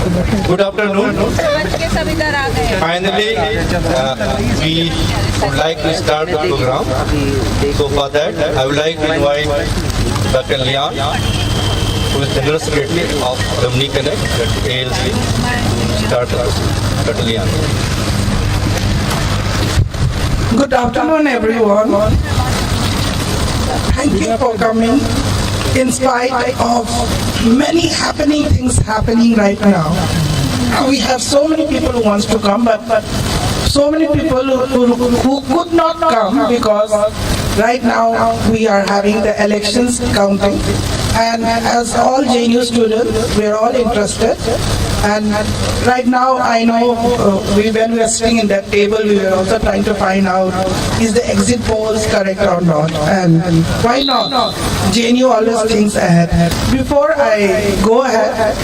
Good afternoon. Finally, we would like to start the program. So for that, I would like to invite Dr. Lian, who is the General Secretary of Alumni Connect at ALC, to start us. Dr. Lian. Good afternoon, everyone. Thank you for coming. In spite of many things happening right now, we have so many people who wants to come, but so many people who could not come because right now we are having the elections counting, and as all JNU students, we are all interested. And right now, I know when we are sitting in that table, we were also trying to find out is the exit polls correct or not, and why not? JNU always thinks ahead. Before I go ahead,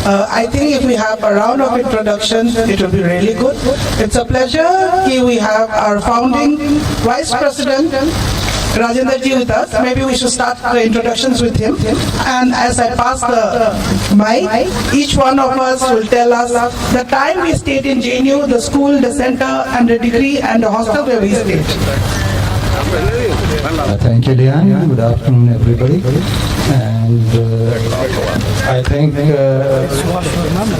I think if we have a round of introduction, it will be really good. It's a pleasure. Here we have our founding Vice President, Rajendra ji with us. Maybe we should start the introductions with him. And as I pass the mic, each one of us will tell us the time we stayed in JNU, the school, the center, and the degree, and the hostel where we stayed. Thank you, Lian. Good afternoon, everybody. And I think,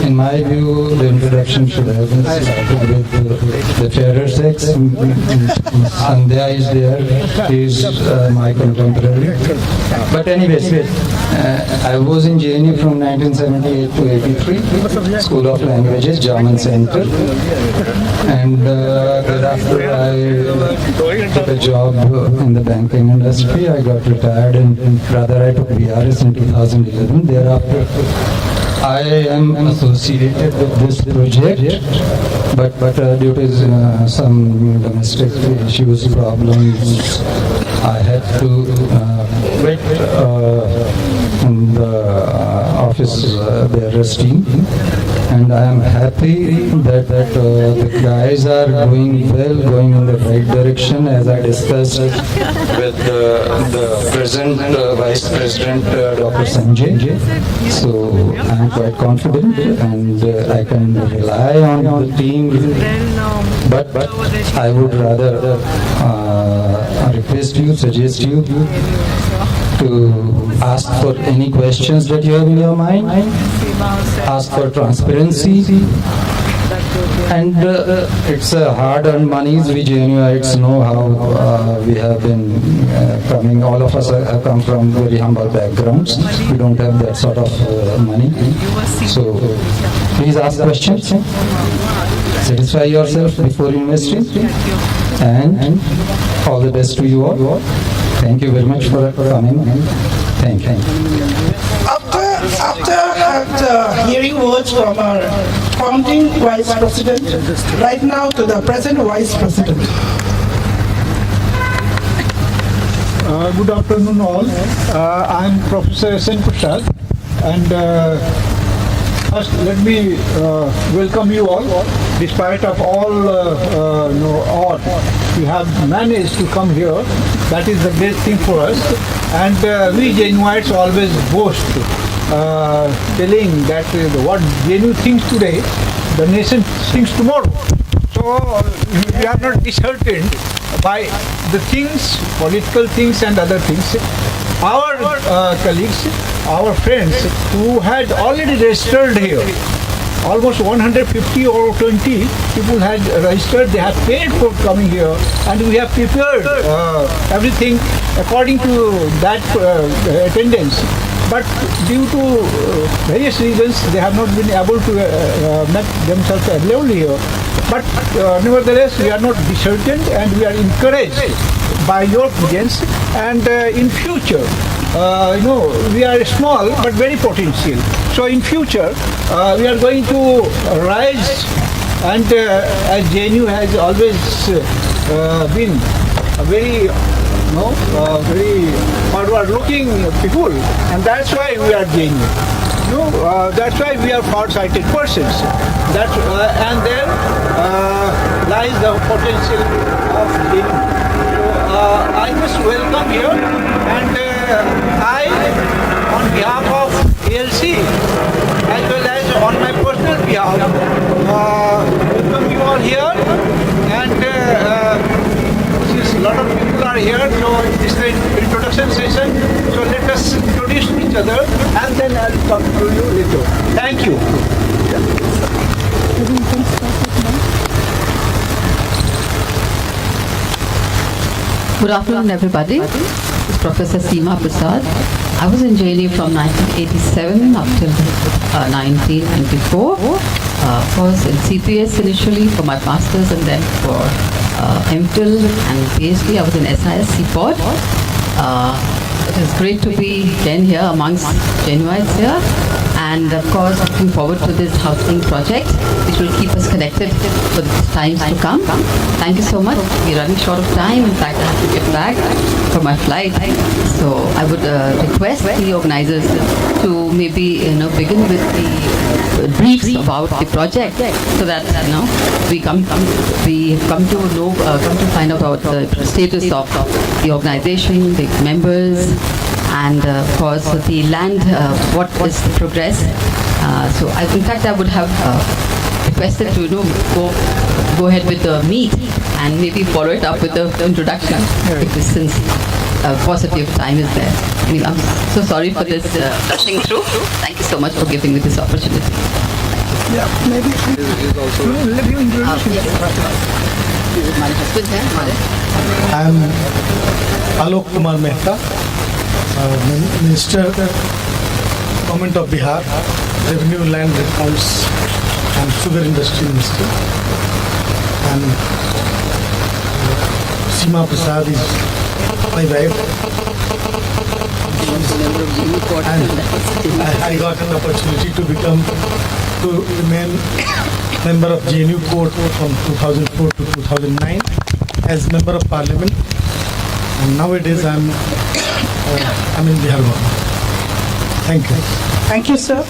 in my view, the introduction should have been started with the fairer sex. Sandhya is there. He is my contemporary. But anyways, I was in JNU from 1978 to 83, School of Languages, German Center. And thereafter, I took a job in the banking industry. I got retired, and rather I took BRS in 2011. Thereafter, I am associated with this project, but due to some domestic issues, problems, I had to quit in the office bearers team. And I am happy that the guys are doing well, going in the right direction, as I discussed with the present Vice President, Dr. Sanjay. So I am quite confident, and I can rely on the team. But I would rather request you, suggest you to ask for any questions that you have in your mind, ask for transparency, and it's hard-earned monies. We JNUites know how we have been coming. All of us have come from very humble backgrounds. We don't have that sort of money. So please ask questions. Satisfy yourself before investing, and all the best to you all. Thank you very much for coming. Thank you. After hearing words from our founding Vice President, right now to the present Vice President. Good afternoon all. I'm Professor S.N. Prasad, and first let me welcome you all. Despite of all odds, we have managed to come here. That is the best thing for us. And we JNUites always boast, telling that what JNU thinks today, the nation thinks tomorrow. So we are not disheartened by the things, political things and other things. Our colleagues, our friends who had already registered here, almost 150 or 20 people had registered. They have paid for coming here, and we have prepared everything according to that attendance. But due to various reasons, they have not been able to make themselves available here. But nevertheless, we are not disheartened, and we are encouraged by your presence. And in future, we are small but very potential. So in future, we are going to rise, and as JNU has always been a very forward-looking people, and that's why we are JNU. That's why we are far-sighted persons. And there lies the potential of JNU. I just welcome here, and I, on behalf of ALC, as well as on my personal Welcome you all here, and since a lot of people are here, so this is the introduction session. So let us introduce each other, and then I'll talk to you later. Thank you. Good afternoon, everybody. This is Professor Seema Prasad. I was in JNU from 1987 up till 1994. I was in CPS initially for my master's and then for MPhil and PhD. I was in SIS CPOD. It is great to be again here amongst JNUites here, and of course looking forward to this housing project which will keep us connected for the times to come. Thank you so much. We're running short of time. In fact, I have to get back for my flight. So I would request the organizers to maybe begin with the briefs about the project, so that we come to find out about the status of the organization, the members, and of course the land, what is the progress. So in fact I would have requested to go ahead with the meet and maybe follow it up with the introduction, because since paucity of time is there. Anyway, I'm so sorry for this rushing through. Thank you so much for giving me this opportunity. Yeah, maybe. Let you introduce Is it my husband here? I am Alok Kumar Mehta, Minister, Government of Bihar, Revenue, Land Accounts and Sugar Industry Minister. And Seema Prasad is my wife. And I got an opportunity to remain member of JNU Court from 2004 to 2009 as member of Parliament, and nowadays I'm in Bihar government. Thank you. Thank you, sir.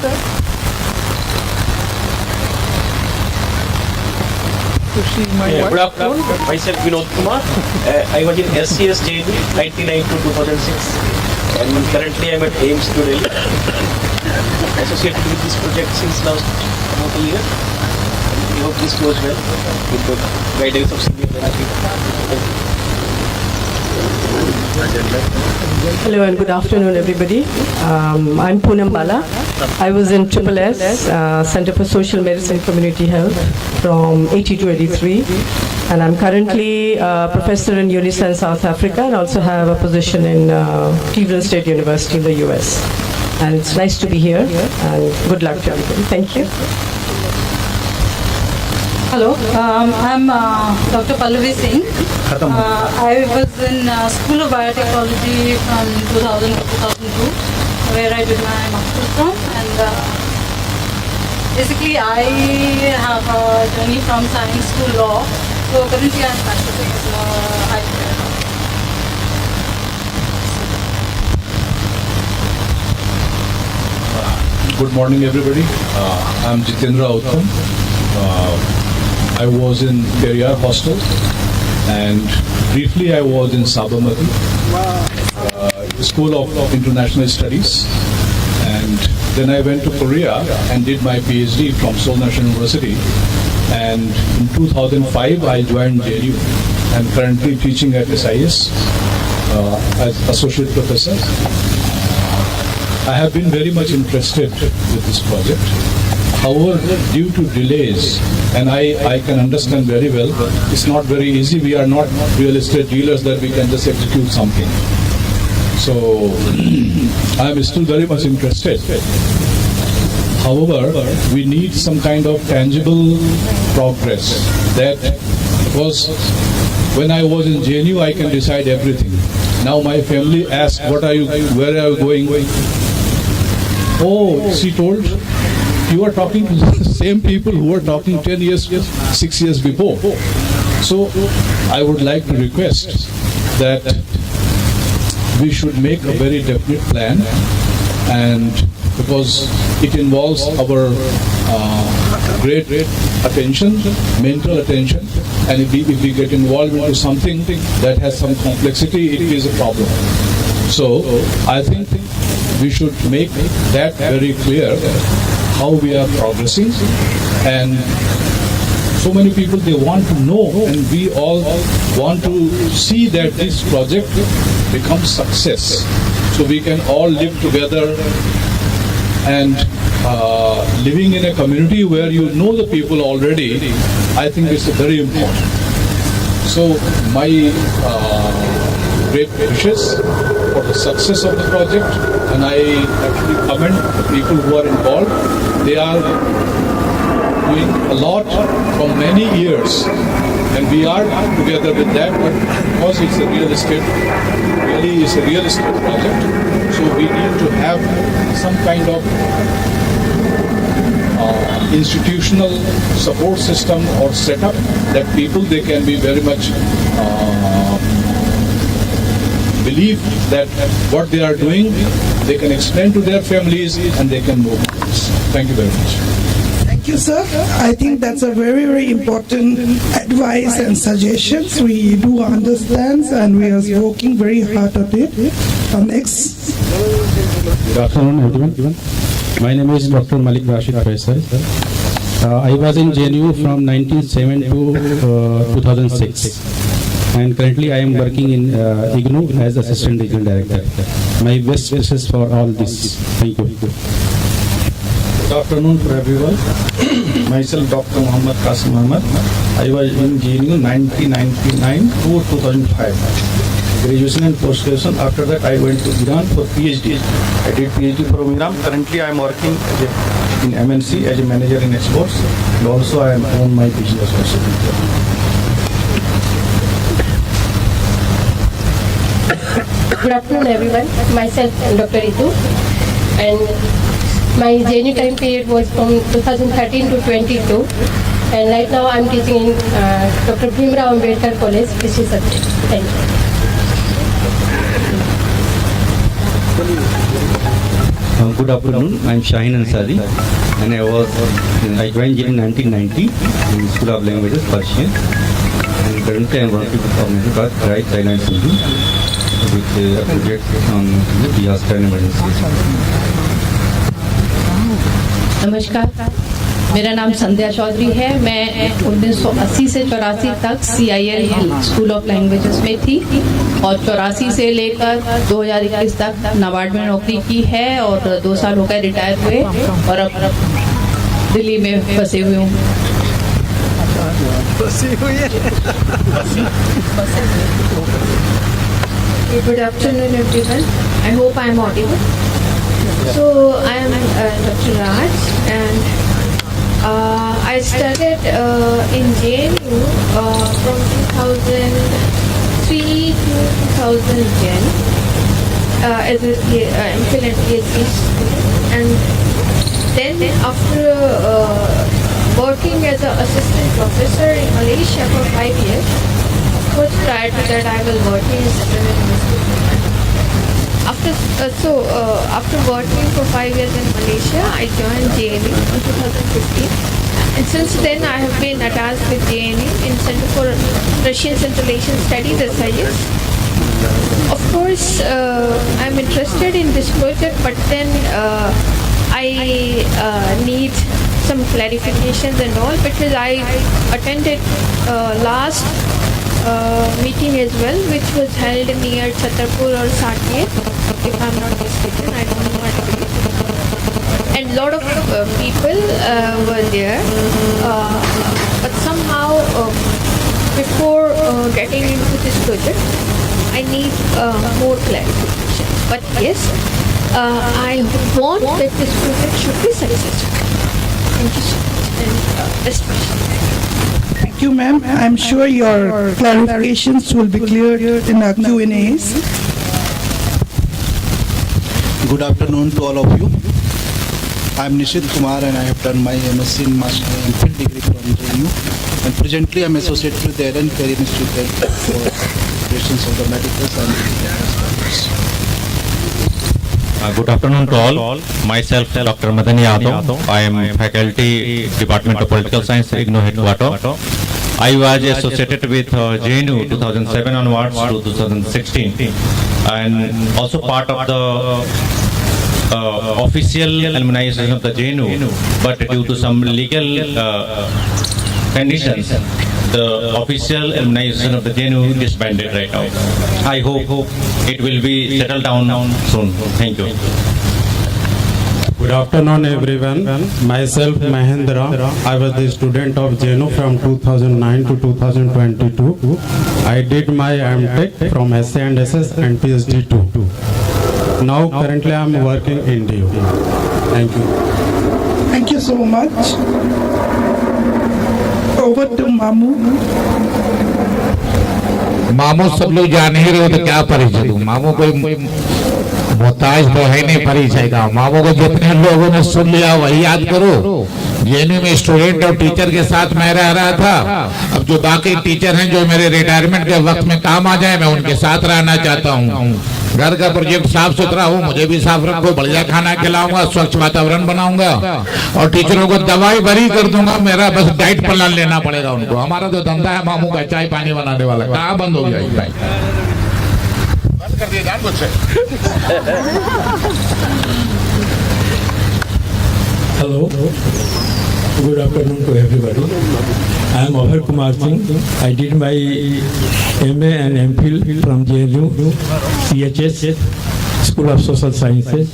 Good afternoon. Myself Vinod Kumar. I was in SCS JNU 1999 to 2006, and currently I'm at AIMS New Delhi, associated with this project since last about a year. We hope this goes well with the guidance of senior management. Hello and good afternoon, everybody. I'm Poonam Bala. I was in SSS, Center for Social Medicine Community Health, from 80 to 83. And I'm currently a professor in UNICEF South Africa, and also have a position in Cleveland State University in the US. And it's nice to be here, and good luck to everybody. Thank you. Hello, I'm Dr. Pallavi Singh. I was in School of Biotechnology from 2000 to 2002, where I did my master's from. And basically, I have a journey from science to law. So currently, I'm practicing as a high court. Good morning, everybody. I'm Jitendra Uttam. I was in Periyar Hostel, and briefly I was in Sabarmati, School of International Studies, and then I went to Korea and did my PhD from Seoul National University, and in 2005 I joined JNU. I'm currently teaching at SIS as Associate Professor. I have been very much interested with this project. However, due to delays, and I can understand very well, it's not very easy. We are not real estate dealers that we can just execute something. So I am still very much interested. However, we need some kind of tangible progress. That because when I was in JNU, I can decide everything. Now my family asks, "What are you? Where are you going?" Oh, she told, you are talking to the same people who were talking 10 years, 6 years before. So I would like to request that we should make a very definite plan, and because it involves our great attention, mental attention, and if we get involved into something that has some complexity, it is a problem. So I think we should make that very clear how we are progressing, and so many people, they want to know, and we all want to see that this project becomes success, so we can all live together. And living in a community where you know the people already, I think is very important. So my great wishes for the success of the project, and I actually commend the people who are involved. They are doing a lot from many years, and we are together with that, but because it's a real estate, really is a real estate project, so we need to have some kind of institutional support system or setup that people, they can be very much believe that what they are doing, they can explain to their families and they can move on. Thank you very much. Thank you, sir. I think that's a very, very important advice and suggestions. We do understand and we are working very hard on it. Next. Good afternoon, everyone. My name is Dr. Malik Rashid Faisal. I was in JNU from 1907 to 2006. And currently I am working in IGNOU as Assistant Regional Director. My best wishes for all this. Thank you. Good afternoon to everyone. Myself Dr. Muhammad Qasim Ahmad. I was in JNU 1999 to 2005. Graduation and post-graduation. After that I went to Iran for PhD. I did PhD from Iran. Currently I am working in MNC as a manager in exports, and also I am own my business also. Good afternoon everyone, myself Dr. Ritu, and my JNU time period was from 2013 to 22, and right now I am teaching in Dr. Bhimrao Ambedkar College, History subject. Thank you. Good afternoon, I am Shaheen Ansari, and I joined in 1990 in School of Languages, Persian, and currently I am working with organization called Right Thailand Sindhu, with projects on disaster and emergencies. नमस्कार, मेरा नाम संध्या चौधरी है। मैं 1980 से 84 तक CIL school of languages में थी और 84 से लेकर 2021 तक नाबार्ड में नौकरी की है और 2 साल हो गए रिटायर हुए और अब दिल्ली में फंसे हुए हूँ। Good afternoon everyone. I hope I am audible. So I am Dr. Raj, and I started in JNU from 2003 to 2010 as a MPhil and PhD student, and then after working as an assistant professor in Malaysia for 5 years. But prior to that, I was working in Central University. After working for 5 years in Malaysia, I joined JNU in 2015. And since then, I have been attached with JNU in Center for Russian Central Asian Studies, SIS. Of course, I'm interested in this project, but then I need some clarifications and all, because I attended last meeting as well, which was held near Chhatarpur or Saket, if I'm not mistaken. I don't know what it is. And a lot of people were there, but somehow before getting into this project, I need more clarification. But yes, I want that this project should be successful. Thank you so much, and best wishes. Thank you, ma'am. I'm sure your clarifications will be cleared in our Q&As. Good afternoon to all of you. I'm Nishit Kumar, and I have done my MSc in Master MPhil degree from JNU. And presently I'm associated with the Ellen Career Institute for operations of the medical science. Good afternoon to all. Myself, Dr. Madan Yadav. I am faculty, Department of Political Science, IGNOU headquarters. I was associated with JNU 2007 onwards to 2016, and also part of the official alumni association of the JNU, but due to some legal conditions, the official alumni association of the JNU is disbanded right now. I hope it will be settled down soon. Thank you. Good afternoon, everyone. Myself, Mahendra. I was the student of JNU from 2009 to 2022. I did my MTech from SA and SS and PhD too. Now, currently, I am working in DU. Thank you. Thank you so much. Over to Mamu. मामू सब लोग जान ही रहे हो तो क्या परिचय दूं। मामू कोई मोहताज तो है नहीं परिचय का। मामू को जितने लोगों ने सुन लिया वही याद करो। जेएनयू में स्टूडेंट और टीचर के साथ मैं रह रहा था। अब जो बाकी टीचर हैं जो मेरे रिटायरमेंट के वक्त में काम आ जाए, मैं उनके साथ रहना चाहता हूँ। घर का प्रोजेक्ट साफ सुथरा हो, मुझे भी साफ रखो, बढ़िया खाना खिलाऊंगा, स्वच्छ वातावरण बनाऊंगा और टीचरों को दवाई भरी कर दूंगा। मेरा बस डाइट प्लान लेना पड़ेगा उनको। हमारा तो धंधा है मामू का चाय पानी बनाने वाला, कहाँ बंद हो गया भाई? बंद कर दिया जानबूझ से। Hello, good afternoon to everybody. I am Abhay Kumar Singh. I did my MA and MPhil from JNU, CHS, School of Social Sciences.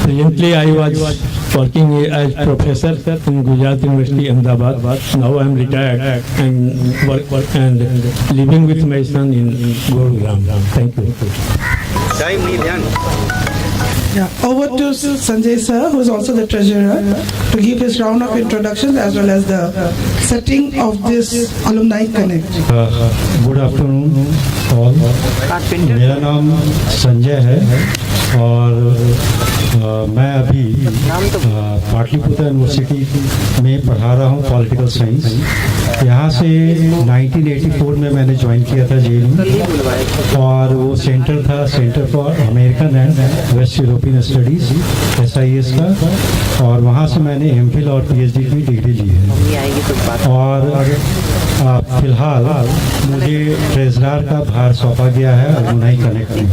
Presently I was working as professor in Gujarat University, Ahmedabad. Now I am retired and work and living with my son in Gurugram. Thank you. Yeah. Over to Sanjay sir, who is also the treasurer, to give his round of introductions as well as the setting of this Alumni Connect. Good afternoon all. मेरा नाम संजय है और मैं अभी Pataliputra university में पढ़ा रहा हूँ पॉलिटिकल साइंस। यहाँ से 1984 में मैंने ज्वाइन किया था जेएनयू और वो सेंटर था centre for American and waste European studies SIS का, और वहाँ से मैंने MPhil और PhD की डिग्री ली है। और फिलहाल मुझे ट्रेजरर का भार सौंपा गया है अलुमनाई कनेक्ट में।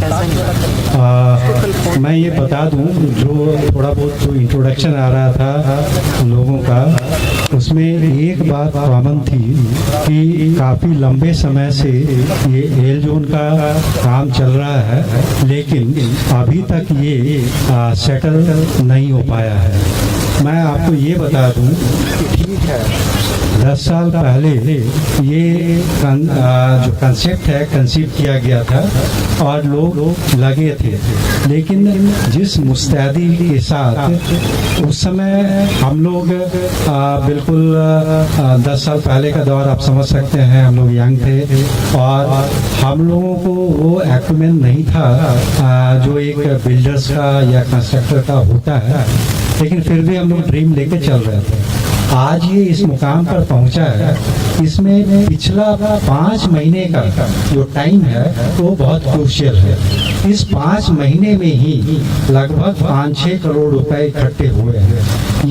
मैं ये बता दूं, जो थोड़ा बहुत जो इंट्रोडक्शन आ रहा था लोगों का, उसमें एक बात कॉमन थी कि काफ़ी लंबे समय से ये एल जोन का काम चल रहा है, लेकिन अभी तक ये सेटल नहीं हो पाया है। मैं आपको ये बता दूं, ठीक है 10 साल पहले ये जो कंसेप्ट है कंसीव किया गया था और लोग लगे थे, लेकिन जिस मुस्तैदी के साथ उस समय हम लोग बिल्कुल 10 साल पहले का दौर आप समझ सकते हैं, हम लोग यंग थे और हम लोगों को वो एक्विपमेंट नहीं था जो एक बिल्डर्स का या कंस्ट्रक्टर का होता है, लेकिन फिर भी हम लोग ड्रीम लेके चल रहे थे। आज ये इस मुकाम पर पहुंचा है, इसमें पिछला 5 महीने का जो टाइम है वो बहुत क्रूशियल है। इस 5 महीने में ही लगभग 5-6 करोड़ रुपए इकट्ठे हुए हैं।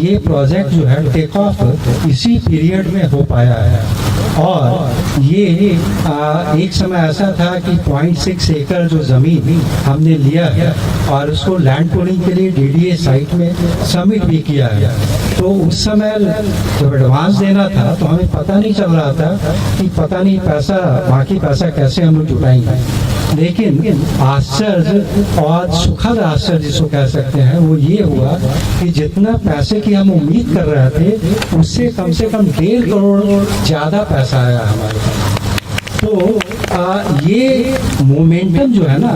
ये प्रोजेक्ट जो है टेक ऑफ इसी पीरियड में हो पाया है और ये एक समय ऐसा था कि 0.6 एकड़ जो ज़मीन हमने लिया है और उसको लैंड पूलिंग के लिए DDA साइट में सबमिट भी किया है। तो उस समय जब एडवांस देना था तो हमें पता नहीं चल रहा था कि पता नहीं पैसा बाकी पैसा कैसे हम लोग जुटाएंगे, लेकिन आश्चर्य और सुखद आश्चर्य जिसको कह सकते हैं वो ये हुआ कि जितना पैसे की हम उम्मीद कर रहे थे उससे कम 1.5 करोड़ ज़्यादा पैसा आया हमारे पास। तो ये मोमेंटम जो है ना,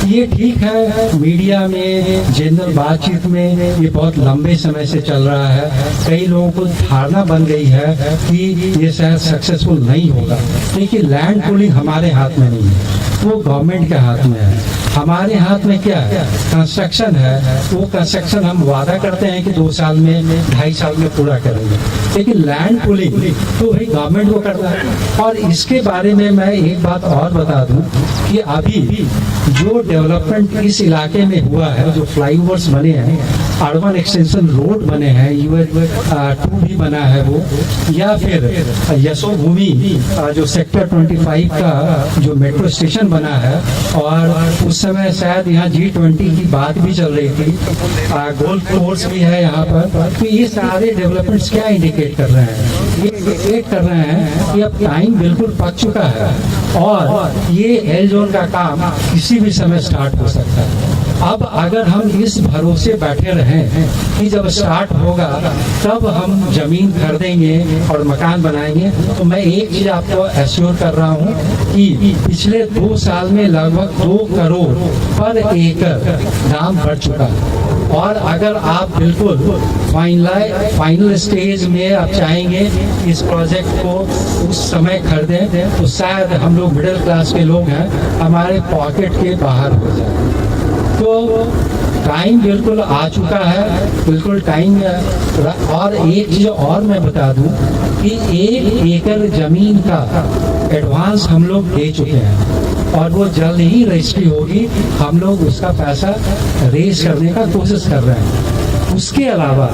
ये ठीक है, मीडिया में जनरल बातचीत में ये बहुत लंबे समय से चल रहा है। कई लोगों को धारणा बन गई है कि ये शायद सक्सेसफुल नहीं होगा, लेकिन लैंड पूलिंग हमारे हाथ में नहीं है, वो गवर्नमेंट के हाथ में है। हमारे हाथ में क्या है? कंस्ट्रक्शन है। वो कंस्ट्रक्शन हम वादा करते हैं कि 2 साल में 2.5 साल में पूरा करेंगे, लेकिन लैंड पूलिंग तो भाई गवर्नमेंट को करना है। और इसके बारे में मैं एक बात और बता दूं कि अभी जो डेवलपमेंट इस इलाके में हुआ है, जो फ्लाईओवर्स बने हैं, अर्बन एक्सटेंशन रोड बने हैं, UR2 भी बना है वो, या फिर यशोभूमि जो सेक्टर 25 का जो मेट्रो स्टेशन बना है, और उस समय शायद यहाँ G20 की बात भी चल रही थी, गोल्फ कोर्स भी है यहाँ पर। तो ये सारे डेवलपमेंट्स क्या इंडिकेट कर रहे हैं? ये इंडिकेट कर रहे हैं कि अब टाइम बिल्कुल पक चुका है और ये एल जोन का काम किसी भी समय स्टार्ट हो सकता है। अब अगर हम इस भरोसे बैठे रहें कि जब स्टार्ट होगा तब हम जमीन खरीदेंगे और मकान बनाएंगे, तो मैं एक चीज आपको एश्योर कर रहा हूँ कि पिछले 2 साल में लगभग 2 करोड़ पर एकड़ दाम बढ़ चुका है। और अगर आप बिल्कुल फाइनल स्टेज में आप चाहेंगे इस प्रोजेक्ट को उस समय खरीदें, तो शायद हम लोग मिडिल क्लास के लोग हैं, हमारे पॉकेट के बाहर हो जाए। तो टाइम बिल्कुल आ चुका है, बिल्कुल टाइम। और एक चीज और मैं बता दूं कि 1 एकड़ जमीन का एडवांस हम लोग दे चुके हैं और वो जल्द ही रजिस्ट्री होगी। हम लोग उसका पैसा रेज करने का कोशिश कर रहे हैं। उसके अलावा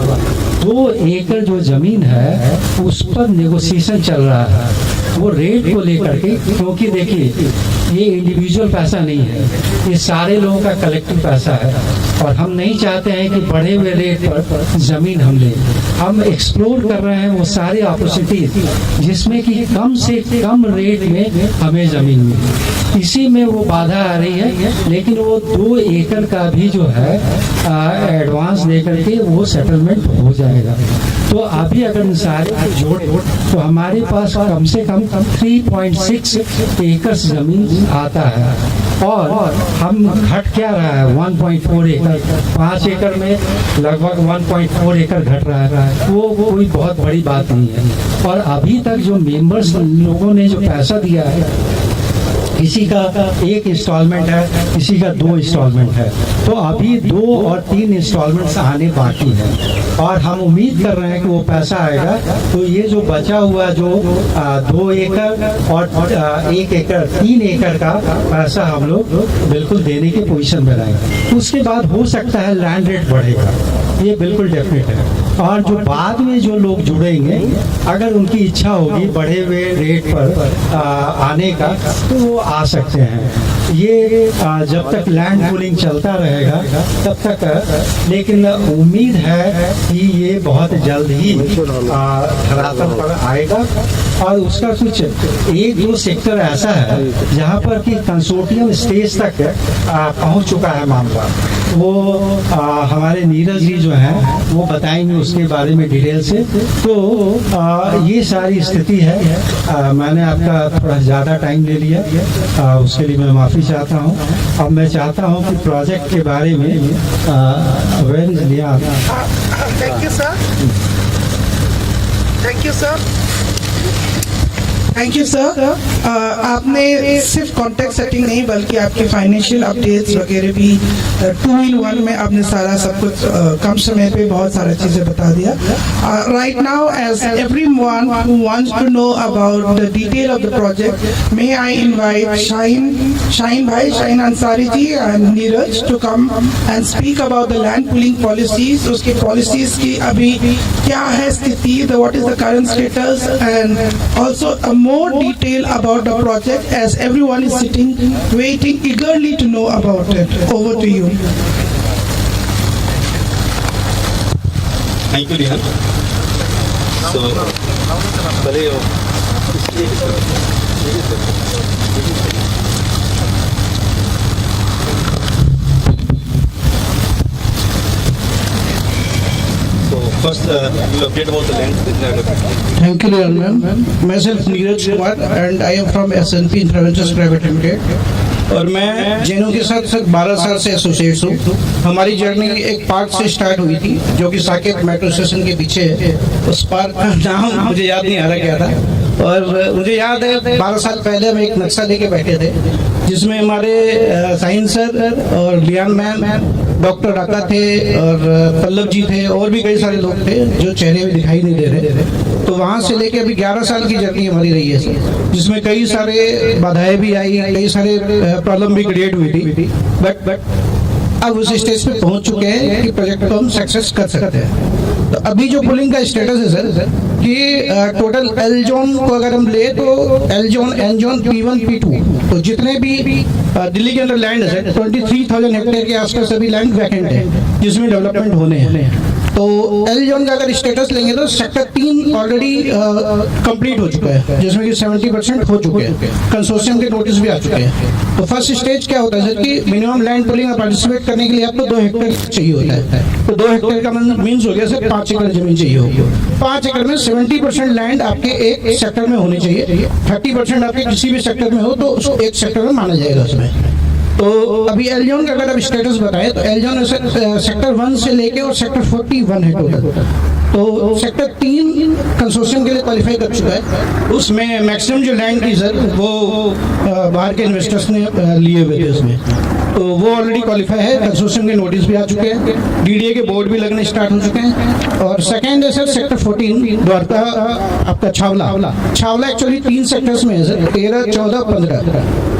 2 एकड़ जो जमीन है उस पर नेगोशिएशन चल रहा है, वो रेट को लेकर के, क्योंकि देखिए ये इंडिविजुअल पैसा नहीं है, ये सारे लोगों का कलेक्टिव पैसा है और हम नहीं चाहते हैं कि बढ़े हुए रेट पर जमीन हम लें। हम एक्सप्लोर कर रहे हैं वो सारे अपॉर्चुनिटीज जिसमें कि कम से कम रेट में हमें जमीन मिले। इसी में वो बाधा आ रही है, लेकिन वो 2 एकड़ का भी जो है एडवांस दे करके वो सेटलमेंट हो जाएगा। तो अभी अगर सारे जोड़े तो हमारे पास कम से कम 3.6 एकड़ जमीन आता है और हम घट क्या रहा है 1.4 एकड़, 5 एकड़ में लगभग 1.4 एकड़ घट रहा है। वो कोई बहुत बड़ी बात नहीं है। और अभी तक जो मेंबर्स लोगों ने जो पैसा दिया है, किसी का 1 इंस्टॉलमेंट है, किसी का 2 इंस्टॉलमेंट है, तो अभी 2 और 3 इंस्टॉलमेंट्स आने बाकी हैं और हम उम्मीद कर रहे हैं कि वो पैसा आएगा। तो ये जो बचा हुआ जो 2 एकड़ और 1 एकड़ 3 एकड़ का पैसा हम लोग बिल्कुल देने की पोजीशन में रहेंगे। उसके बाद हो सकता है लैंड रेट बढ़ेगा, ये बिल्कुल डेफिनेट है। और जो बाद में जो लोग जुड़ेंगे, अगर उनकी इच्छा होगी बढ़े हुए रेट पर आने का, तो वो आ सकते हैं। ये जब तक लैंड पूलिंग चलता रहेगा तब तक, लेकिन उम्मीद है कि ये बहुत जल्द ही धरातल पर आएगा। और उसका कुछ 1-2 सेक्टर ऐसा है जहाँ पर कि कंसोर्टियम स्टेज तक पहुँच चुका है मामला। वो हमारे नीरज जी जो हैं वो बताएंगे उसके बारे में डिटेल से। तो ये सारी स्थिति है। मैंने आपका थोड़ा ज़्यादा टाइम ले लिया, उसके लिए मैं माफ़ी चाहता हूँ। अब मैं चाहता हूँ कि प्रोजेक्ट के बारे में अवेयरनेस लिया। Thank you sir, thank you sir, thank you sir. आपने सिर्फ कॉन्टेक्ट सेटिंग नहीं बल्कि आपके फाइनेंशियल अपडेट्स वगैरह भी 2-in-1 में आपने सारा सब कुछ कम समय पे बहुत सारा चीज़ें बता दिया। Right now as everyone who wants to know about the detail of the project, may I invite Shaheen Ansari ji and Neeraj to come and speak about the land pooling policies. उसके policies की अभी क्या है स्थिति, what is the current status, and also more detail about the project as everyone is sitting waiting eagerly to know about it. Over to you. Thank you, Rihan. So, first, we'll update about the land. Thank you, Rihan. Myself Neeraj Kumar and I am from SNP Interventures Private Limited. और मैं जेनू के साथ 12 साल से associate हूँ। हमारी journey एक park से स्टार्ट हुई थी जो कि साकेत मेट्रो स्टेशन के पीछे है। उस पार्क का नाम मुझे याद नहीं आ रहा क्या था, और मुझे याद है 12 साल पहले हम एक नक्शा लेके बैठे थे जिसमें हमारे साइन सर और लियान मैन डॉक्टर राका थे और पल्लव जी थे और भी कई सारे लोग थे जो चेहरे भी दिखाई नहीं दे रहे। तो वहाँ से लेके अभी 11 साल की जर्नी हमारी रही है सर, जिसमें कई सारे बाधाएं भी आई, कई सारे प्रॉब्लम भी क्रिएट हुई थी, बट अब उस स्टेज पे पहुंच चुके हैं कि प्रोजेक्ट को हम सक्सेस कर सकते हैं। तो अभी जो पुलिंग का स्टेटस है सर कि टोटल एल जोन को अगर हम ले तो L zone, N zone, P1, P2, तो जितने भी दिल्ली के अंदर लैंड है सर 23,000 हेक्टेयर के आसपास सभी लैंड वैकेंट है जिसमें डेवलपमेंट होने हैं। तो एल जोन का अगर स्टेटस लेंगे तो सेक्टर 3 ऑलरेडी कंप्लीट हो चुका है, जिसमें कि 70% हो चुके हैं, कंसोर्शियम के नोटिस भी आ चुके हैं। तो फर्स्ट स्टेज क्या होता है सर कि मिनिमम लैंड पुलिंग में पार्टिसिपेट करने के लिए आपको 2 हेक्टेयर चाहिए होता है। तो 2 हेक्टेयर का मीन्स हो गया सर 5 एकड़ जमीन चाहिए होगी। 5 एकड़ में 70% लैंड आपके एक सेक्टर में होनी चाहिए, 30% आपके किसी भी सेक्टर में हो तो उसको एक सेक्टर में माना जाएगा उसमें। तो अभी एल जोन का अगर आप स्टेटस बताएं तो एल जोन सेक्टर 1 से लेके और सेक्टर 41 है टोटल। तो सेक्टर 3 कंसोर्शियम के लिए क्वालिफाई कर चुका है। उसमें मैक्सिमम जो लैंड की सर वो बाहर के इन्वेस्टर्स ने लिए हुए थे उसमें, तो वो ऑलरेडी क्वालिफाई है, कंसोर्शियम के नोटिस भी आ चुके हैं, डीडीए के बोर्ड भी लगने स्टार्ट हो चुके हैं। और सेकेंड है सर सेक्टर 14 द्वारका आपका छावला एक्चुअली 3 सेक्टर्स में है सर, 13, 14, 15।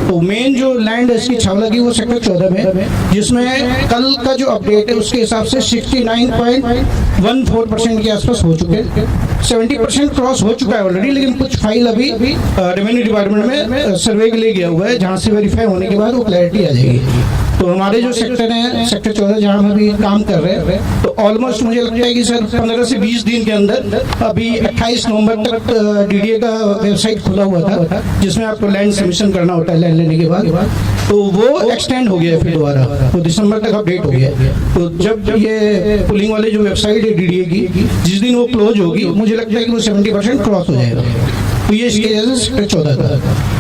तो मेन जो लैंड है इसकी छावला की वो सेक्टर 14 में, जिसमें कल का जो अपडेट है उसके हिसाब से 69.14% के आसपास हो चुके हैं। 70% क्रॉस हो चुका है ऑलरेडी, लेकिन कुछ फाइल अभी रेवेन्यू डिपार्टमेंट में सर्वे के लिए गया हुआ है, जहाँ से वेरीफाई होने के बाद वो क्लैरिटी आ जाएगी। तो हमारे जो सेक्टर है सेक्टर 14 जहाँ हम अभी काम कर रहे हैं, तो ऑलमोस्ट मुझे लगता है कि सर 15 से 20 दिन के अंदर अभी 28 नवंबर तक डीडीए का वेबसाइट खुला हुआ था, जिसमें आपको लैंड सबमिशन करना होता है लैंड लेने के बाद, तो वो एक्सटेंड हो गया फिर दोबारा, तो दिसंबर तक अपडेट हो गया। तो जब ये पुलिंग वाले जो वेबसाइट है डीडीए की, जिस दिन वो क्लोज होगी मुझे लगता है कि वो 70% क्रॉस हो जाएगा। तो ये सेक्टर 14 का।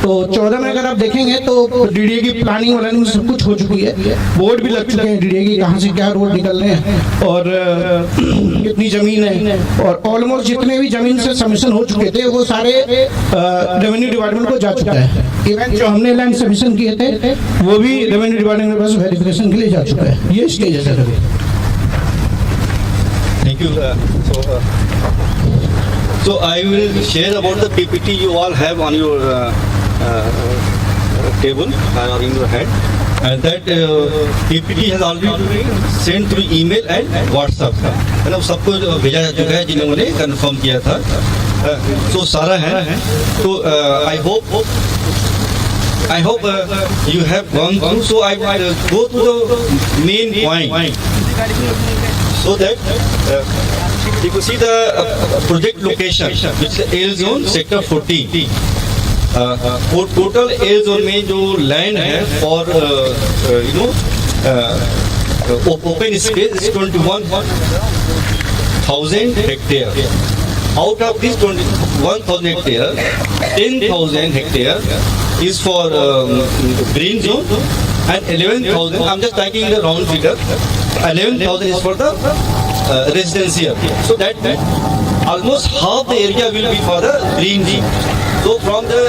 तो 14 में अगर आप देखेंगे तो डीडीए की प्लानिंग वालानिंग सब कुछ हो चुकी है, बोर्ड भी लग चुके हैं डीडीए की, कहाँ से क्या रोड निकल रहे हैं और कितनी जमीन है, और ऑलमोस्ट जितने भी जमीन से सबमिशन हो चुके थे वो सारे रेवेन्यू डिपार्टमेंट को जा चुका है। इवन जो हमने लैंड सबमिशन किए थे वो भी रेवेन्यू डिपार्टमेंट के पास वेरिफिकेशन के लिए जा चुका है। ये स्टेज है सर अभी। Thank you. So I will share about the PPT you all have on your table or in your hand, and that PPT has already been sent through email and WhatsApp. मतलब सबको भेजा जा चुका है जिन्होंने confirm किया था, तो सारा है। तो I hope you have gone through. So I will go to the main point, so that you can see the project location, which is L zone sector 14. Total L zone में जो land है for open space is 21,000 hectare. Out of this 21,000 hectare, 10,000 hectare is for green zone and 11,000, I'm just taking the round figure, 11,000 is for the residential. So that almost half the area will be for the green zone. So from the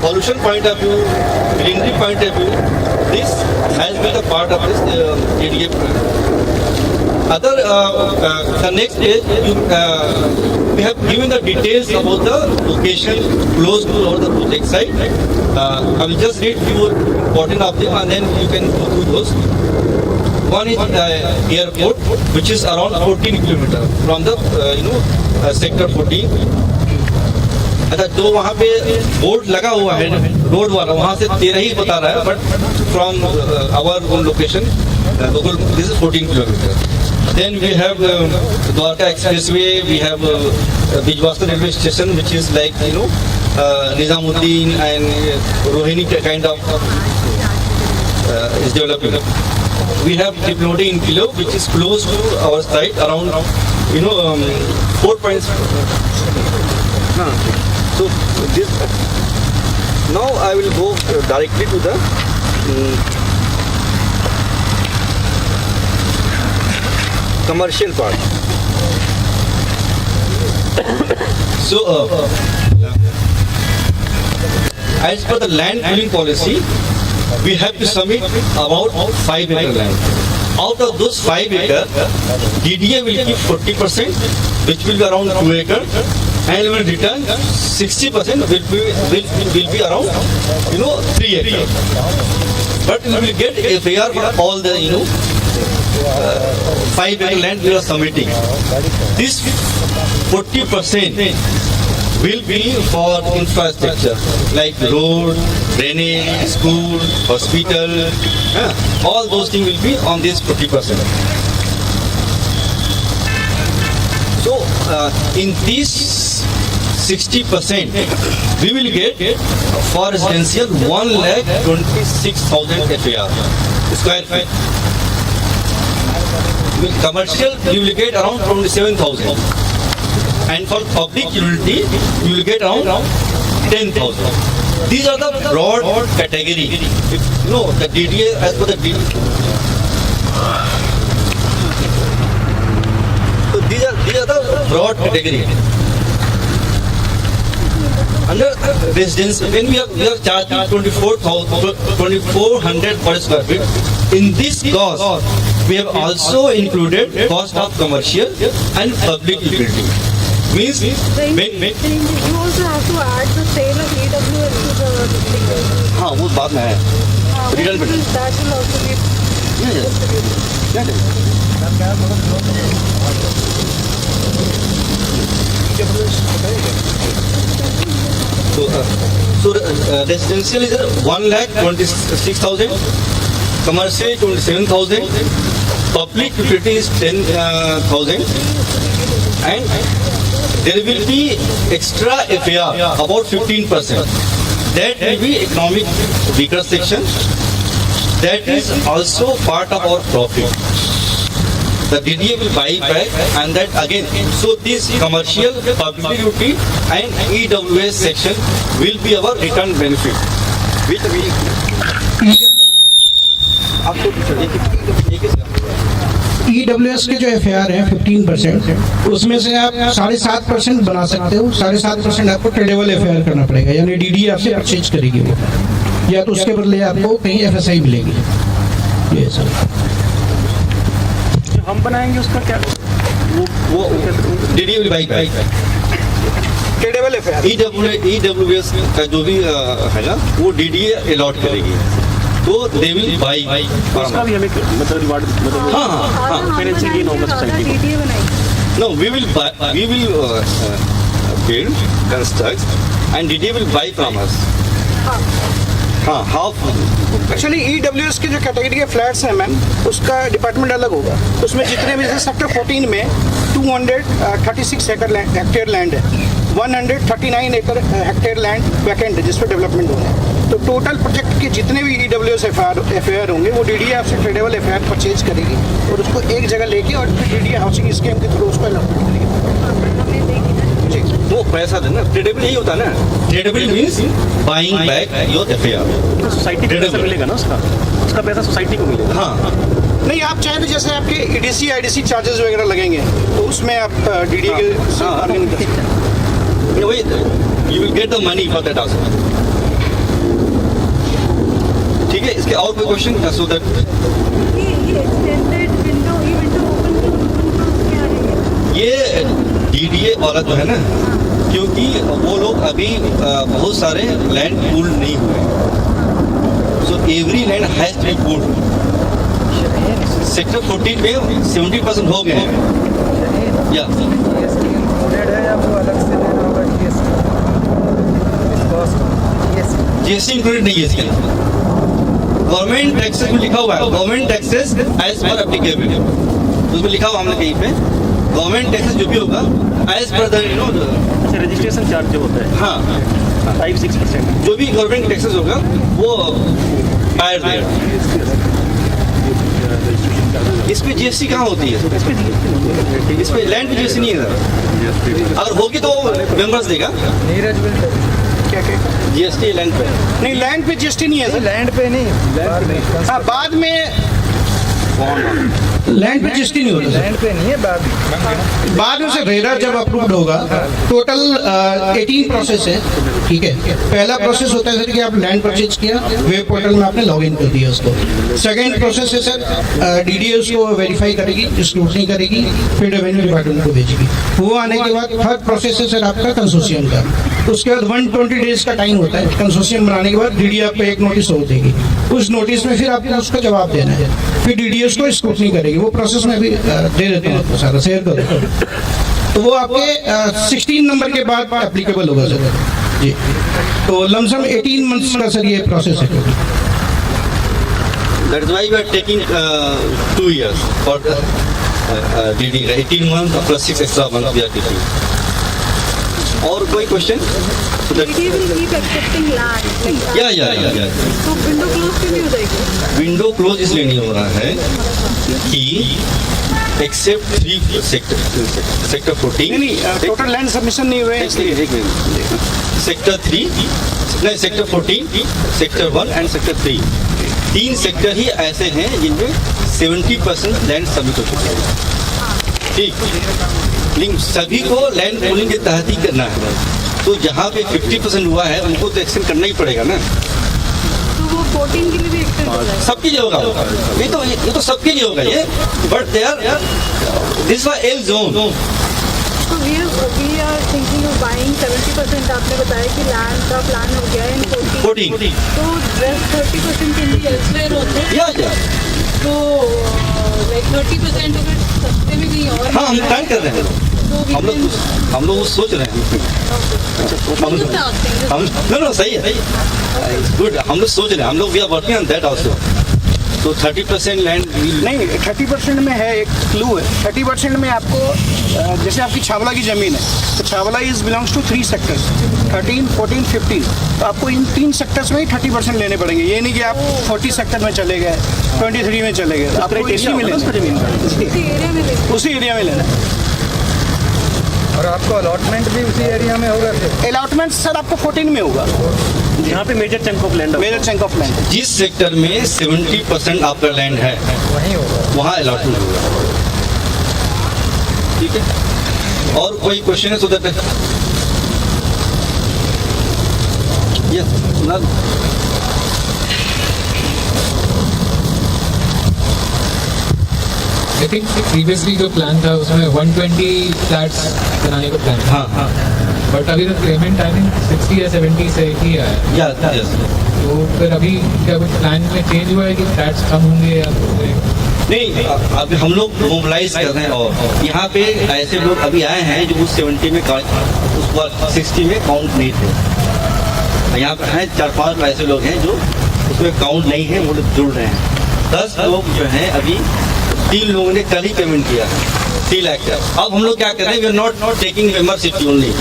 pollution point of view, greenery point of view, this has been a part of this ADA program. The next page, we have given the details about the location close to the project site. I will just read few important of them and then you can go through those. One is airport, which is around 14 kilometers from the sector 14. अच्छा, जो वहाँ पे board लगा हुआ है road वाला, वहाँ से 13 ही बता रहा है, but from our own location this is 14 kilometre. Then we have Dwarka Expressway, we have Bijwastar railway station, which is like Nizamuddin and Rohini kind of is developing. We have Diplodi in Kilo, which is close to our site, around 4 points. So this now I will go directly to the commercial part. So as per the land pooling policy, we have to submit about 5 acre land. Out of those 5 acre, DDA will give 40%, which will be around 2 acre, and will return 60% will be around 3 acre. But we will get FAR for all the 5 acre land we are submitting. This 40% will be for infrastructure like road, drainage, school, hospital, all those things will be on this 40%. So in this 60%, we will get for residential 1,26,000 FAR square feet. With commercial, you will get around 27,000. And for public utility, you will get around 10,000. These are the broad category. The DDA, as per the DDA. So these are the broad category. Under residence, when we are charging 2,400 per square feet, in this cost, we have also included cost of commercial and public utility. Means, you also have to add the sale of EWS to the हाँ वो बात में है return पे that will also be so residential is 1,26,000, commercial 27,000, public utility is 10,000, and there will be extra FAR about 15%. That will be economic weaker section. That is also part of our profit. The DDA will buy back, and that again, so this commercial, public utility and EWS section will be our return benefit. Which we EWS के जो FAR हैं 15%, उसमें से आप 7.5% बना सकते हो। 7.5% आपको ट्रेडेबल FAR करना पड़ेगा, यानी DDA आपसे परचेज करेगी वो, या तो उसके बदले आपको कहीं FSI मिलेगी। ये सर हम बनाएंगे उसका क्या वो DDA will buy back. Tradable FAR EWS का जो भी है ना, वो DDA अलॉट करेगी, तो दे विल बाई। उसका भी हमें मतलब रिवार्ड मतलब फाइनेंशियल गेन होगा सोसाइटी को। No, we will build, construct, and DDA will buy from us. हाँ, half. एक्चुअली EWS के जो कैटेगरी के फ्लैट्स हैं मैम, उसका डिपार्टमेंट अलग होगा। उसमें जितने भी, जैसे सेक्टर 14 में 236 हेक्टेयर लैंड है, 139 हेक्टेयर लैंड वैकेंट है जिस पर डेवलपमेंट होना है। तो टोटल प्रोजेक्ट के जितने भी EWS FAR होंगे, वो DDA आपसे ट्रेडेबल FAR परचेज करेगी और उसको एक जगह लेके और फिर DDA हाउसिंग स्कीम के थ्रू उसको अलॉट करेगी। वो पैसा देना, ट्रेडेबल यही होता है ना। Tradable means buying back your FAR। Society को पैसा मिलेगा ना, उसका पैसा सोसाइटी को मिलेगा। हाँ, नहीं आप चाहे तो जैसे आपके EDC IDC चार्जेस वगैरह लगेंगे, तो उसमें आप DDA के you will get the money for that also. ठीक है, इसके और कोई क्वेश्चन? सो दैट ये DDA वाला जो है ना, क्योंकि वो लोग अभी बहुत सारे लैंड पूल नहीं हुए, so every land has to be pooled. Sector 14 में 70% हो गए हैं। या GST इंक्लूडेड नहीं है इसके अंदर। गवर्नमेंट टैक्सेस में लिखा हुआ है, government taxes as per applicable, उसमें लिखा हुआ हमने कहीं पे, गवर्नमेंट टैक्सेस जो भी होगा as per the registration charge जो होता है, हाँ 5-6%, जो भी गवर्नमेंट टैक्सेस होगा वो बायर देगा। इस पे GST कहाँ होती है? इस पे लैंड पे GST नहीं है। अगर होगी तो मेंबर्स देगा। GST लैंड पे नहीं, लैंड पे GST नहीं है सर। लैंड पे नहीं, हाँ बाद में लैंड पे रजिस्ट्री नहीं होता लैंड पे नहीं है, बाद में से रेरा जब अप्रूव्ड होगा, टोटल 18 प्रोसेस है, ठीक है। पहला प्रोसेस होता है सर कि आप लैंड परचेज किया, वेब पोर्टल में आपने लॉगिन कर दिया उसको। सेकंड प्रोसेस है सर, डीडीए उसको वेरीफाई करेगी, स्क्रूटनी करेगी, फिर रेवेन्यू डिपार्टमेंट को भेजेगी। वो आने के बाद थर्ड प्रोसेस है सर आपका कंसोर्शियम का। उसके बाद 120 डेज का टाइम होता है कंसोर्शियम बनाने के बाद। डीडीए आपको एक नोटिस हो देगी, उस नोटिस में फिर आपको उसका जवाब देना है, फिर डीडीए उसको स्क्रूटनी करेगी। वो प्रोसेस में भी दे देता हूँ आपको, सारा शेयर कर देता हूँ। तो वो आपके 16 नंबर के बाद एप्लीकेबल होगा सर जी। तो लमसम 18 मंथ्स का सर ये प्रोसेस है। That is why we are taking 2 years for DD. 18 months plus 6 extra months we are taking. और कोई question? DD will keep accepting land. या तो विंडो क्लोज क्यों नहीं हो जाएगी? विंडो क्लोज इसलिए नहीं हो रहा है कि एक्सेप्ट 3 सेक्टर 14 नहीं, टोटल लैंड सबमिशन नहीं हुए इसलिए। सेक्टर 3 नहीं, sector 14, sector 1 and sector 3, 3 sector ही ऐसे हैं जिनमें 70% लैंड सबमिट हो चुके हैं, ठीक। लेकिन सभी को लैंड पूलिंग के तहत ही करना है, तो जहाँ पे 50% हुआ है उनको तो एक्सटेंड करना ही पड़ेगा ना। तो वो 14 के लिए भी एक्सटेंड हो जाएगा? सबके लिए होगा, ये तो सबके लिए होगा ये, but they are this was L zone. तो we are thinking of buying 70%. आपने बताया कि लैंड का प्लान हो गया है इन 14, तो rest 30% के लिए elsewhere होते हैं। या तो like 30% अगर सस्ते में कहीं और, हाँ, हम प्लान कर रहे हैं, हम लोग वो सोच रहे हैं। नो सही है, गुड। हम लोग सोच रहे हैं, हम लोग we are working on that also. तो 30% लैंड नहीं, 30% में है एक क्लू है। 30% में आपको जैसे आपकी छावला की ज़मीन है, तो Chhawla is belongs to 3 sectors, 13, 14, 15। तो आपको इन 3 सेक्टर्स में ही 30% लेने पड़ेंगे। ये नहीं कि आप 40 सेक्टर में चले गए, 23 में चले गए, आपको इसी में लेना, उसी एरिया में लेना। और आपको अलॉटमेंट भी उसी एरिया में होगा? अलॉटमेंट सर आपको 14 में होगा, यहाँ पे major chunk of land, major chunk of land. जिस सेक्टर में 70% आपका लैंड है वहीं होगा, वहाँ अलॉटमेंट होगा, ठीक है। और कोई क्वेश्चन है सुधर? यस, I think previously जो प्लान था उसमें 120 फ्लैट्स बनाने का प्लान था। हाँ। बट अभी तक पेमेंट आई थिंक 60 या 70 से ही आया। यस। तो फिर अभी क्या कुछ प्लान में चेंज हुआ है कि फ्लैट्स कम होंगे या नहीं? अभी हम लोग मोबिलाइज कर रहे हैं, और यहाँ पे ऐसे लोग अभी आए हैं जो उस 70 में उस पर 60 में काउंट नहीं थे। यहाँ पे हैं 4-5 ऐसे लोग हैं जो उसमें काउंट नहीं है, वो लोग जुड़ रहे हैं। 10 लोग जो हैं अभी 3 लोगों ने कल ही पेमेंट किया है, 3 लाख का। अब हम लोग क्या कर रहे हैं, we are not taking membership only,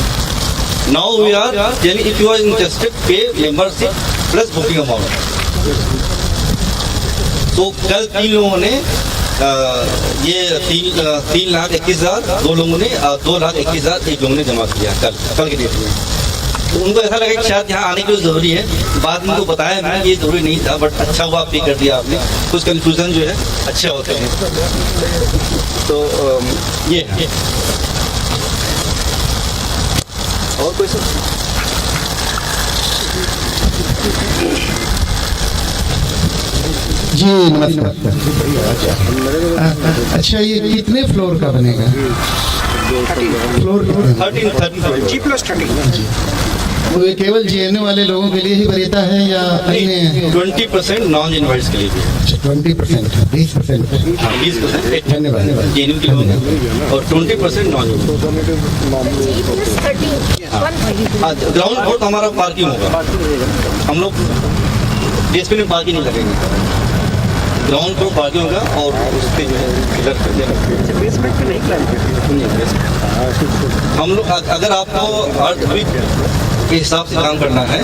now we are telling if you are interested pay membership plus booking amount. तो कल 3 लोगों ने ये 3,21,000, 2 लोगों ने 2,21,000 एक लोगों ने जमा किया कल के डेट में। तो उनको ऐसा लगा कि शायद यहाँ आने के लिए ज़रूरी है, बाद में उनको बताया मैंने ये ज़रूरी नहीं था, बट अच्छा हुआ पे कर दिया आपने। कुछ कन्फ्यूज़न जो है अच्छे होते हैं। तो ये है। और कोई सब? जी नमस्कार। अच्छा, ये कितने फ्लोर का बनेगा? Floor 13 G+30। तो ये केवल जेएनयू वाले लोगों के लिए ही बनेता है या अन्य? 20% नॉन इनवाइट्स के लिए भी। 20%, 20%। 20% धन्यवाद। जेएनयू के लोग, और 20% नॉन। ग्राउंड फ्लोर हमारा पार्किंग होगा, हम लोग बेसमेंट में पार्किंग नहीं करेंगे, ग्राउंड फ्लोर पार्किंग होगा। और उसके जो है बेसमेंट में नहीं प्लान हम लोग, अगर आपको अर्थ के हिसाब से काम करना है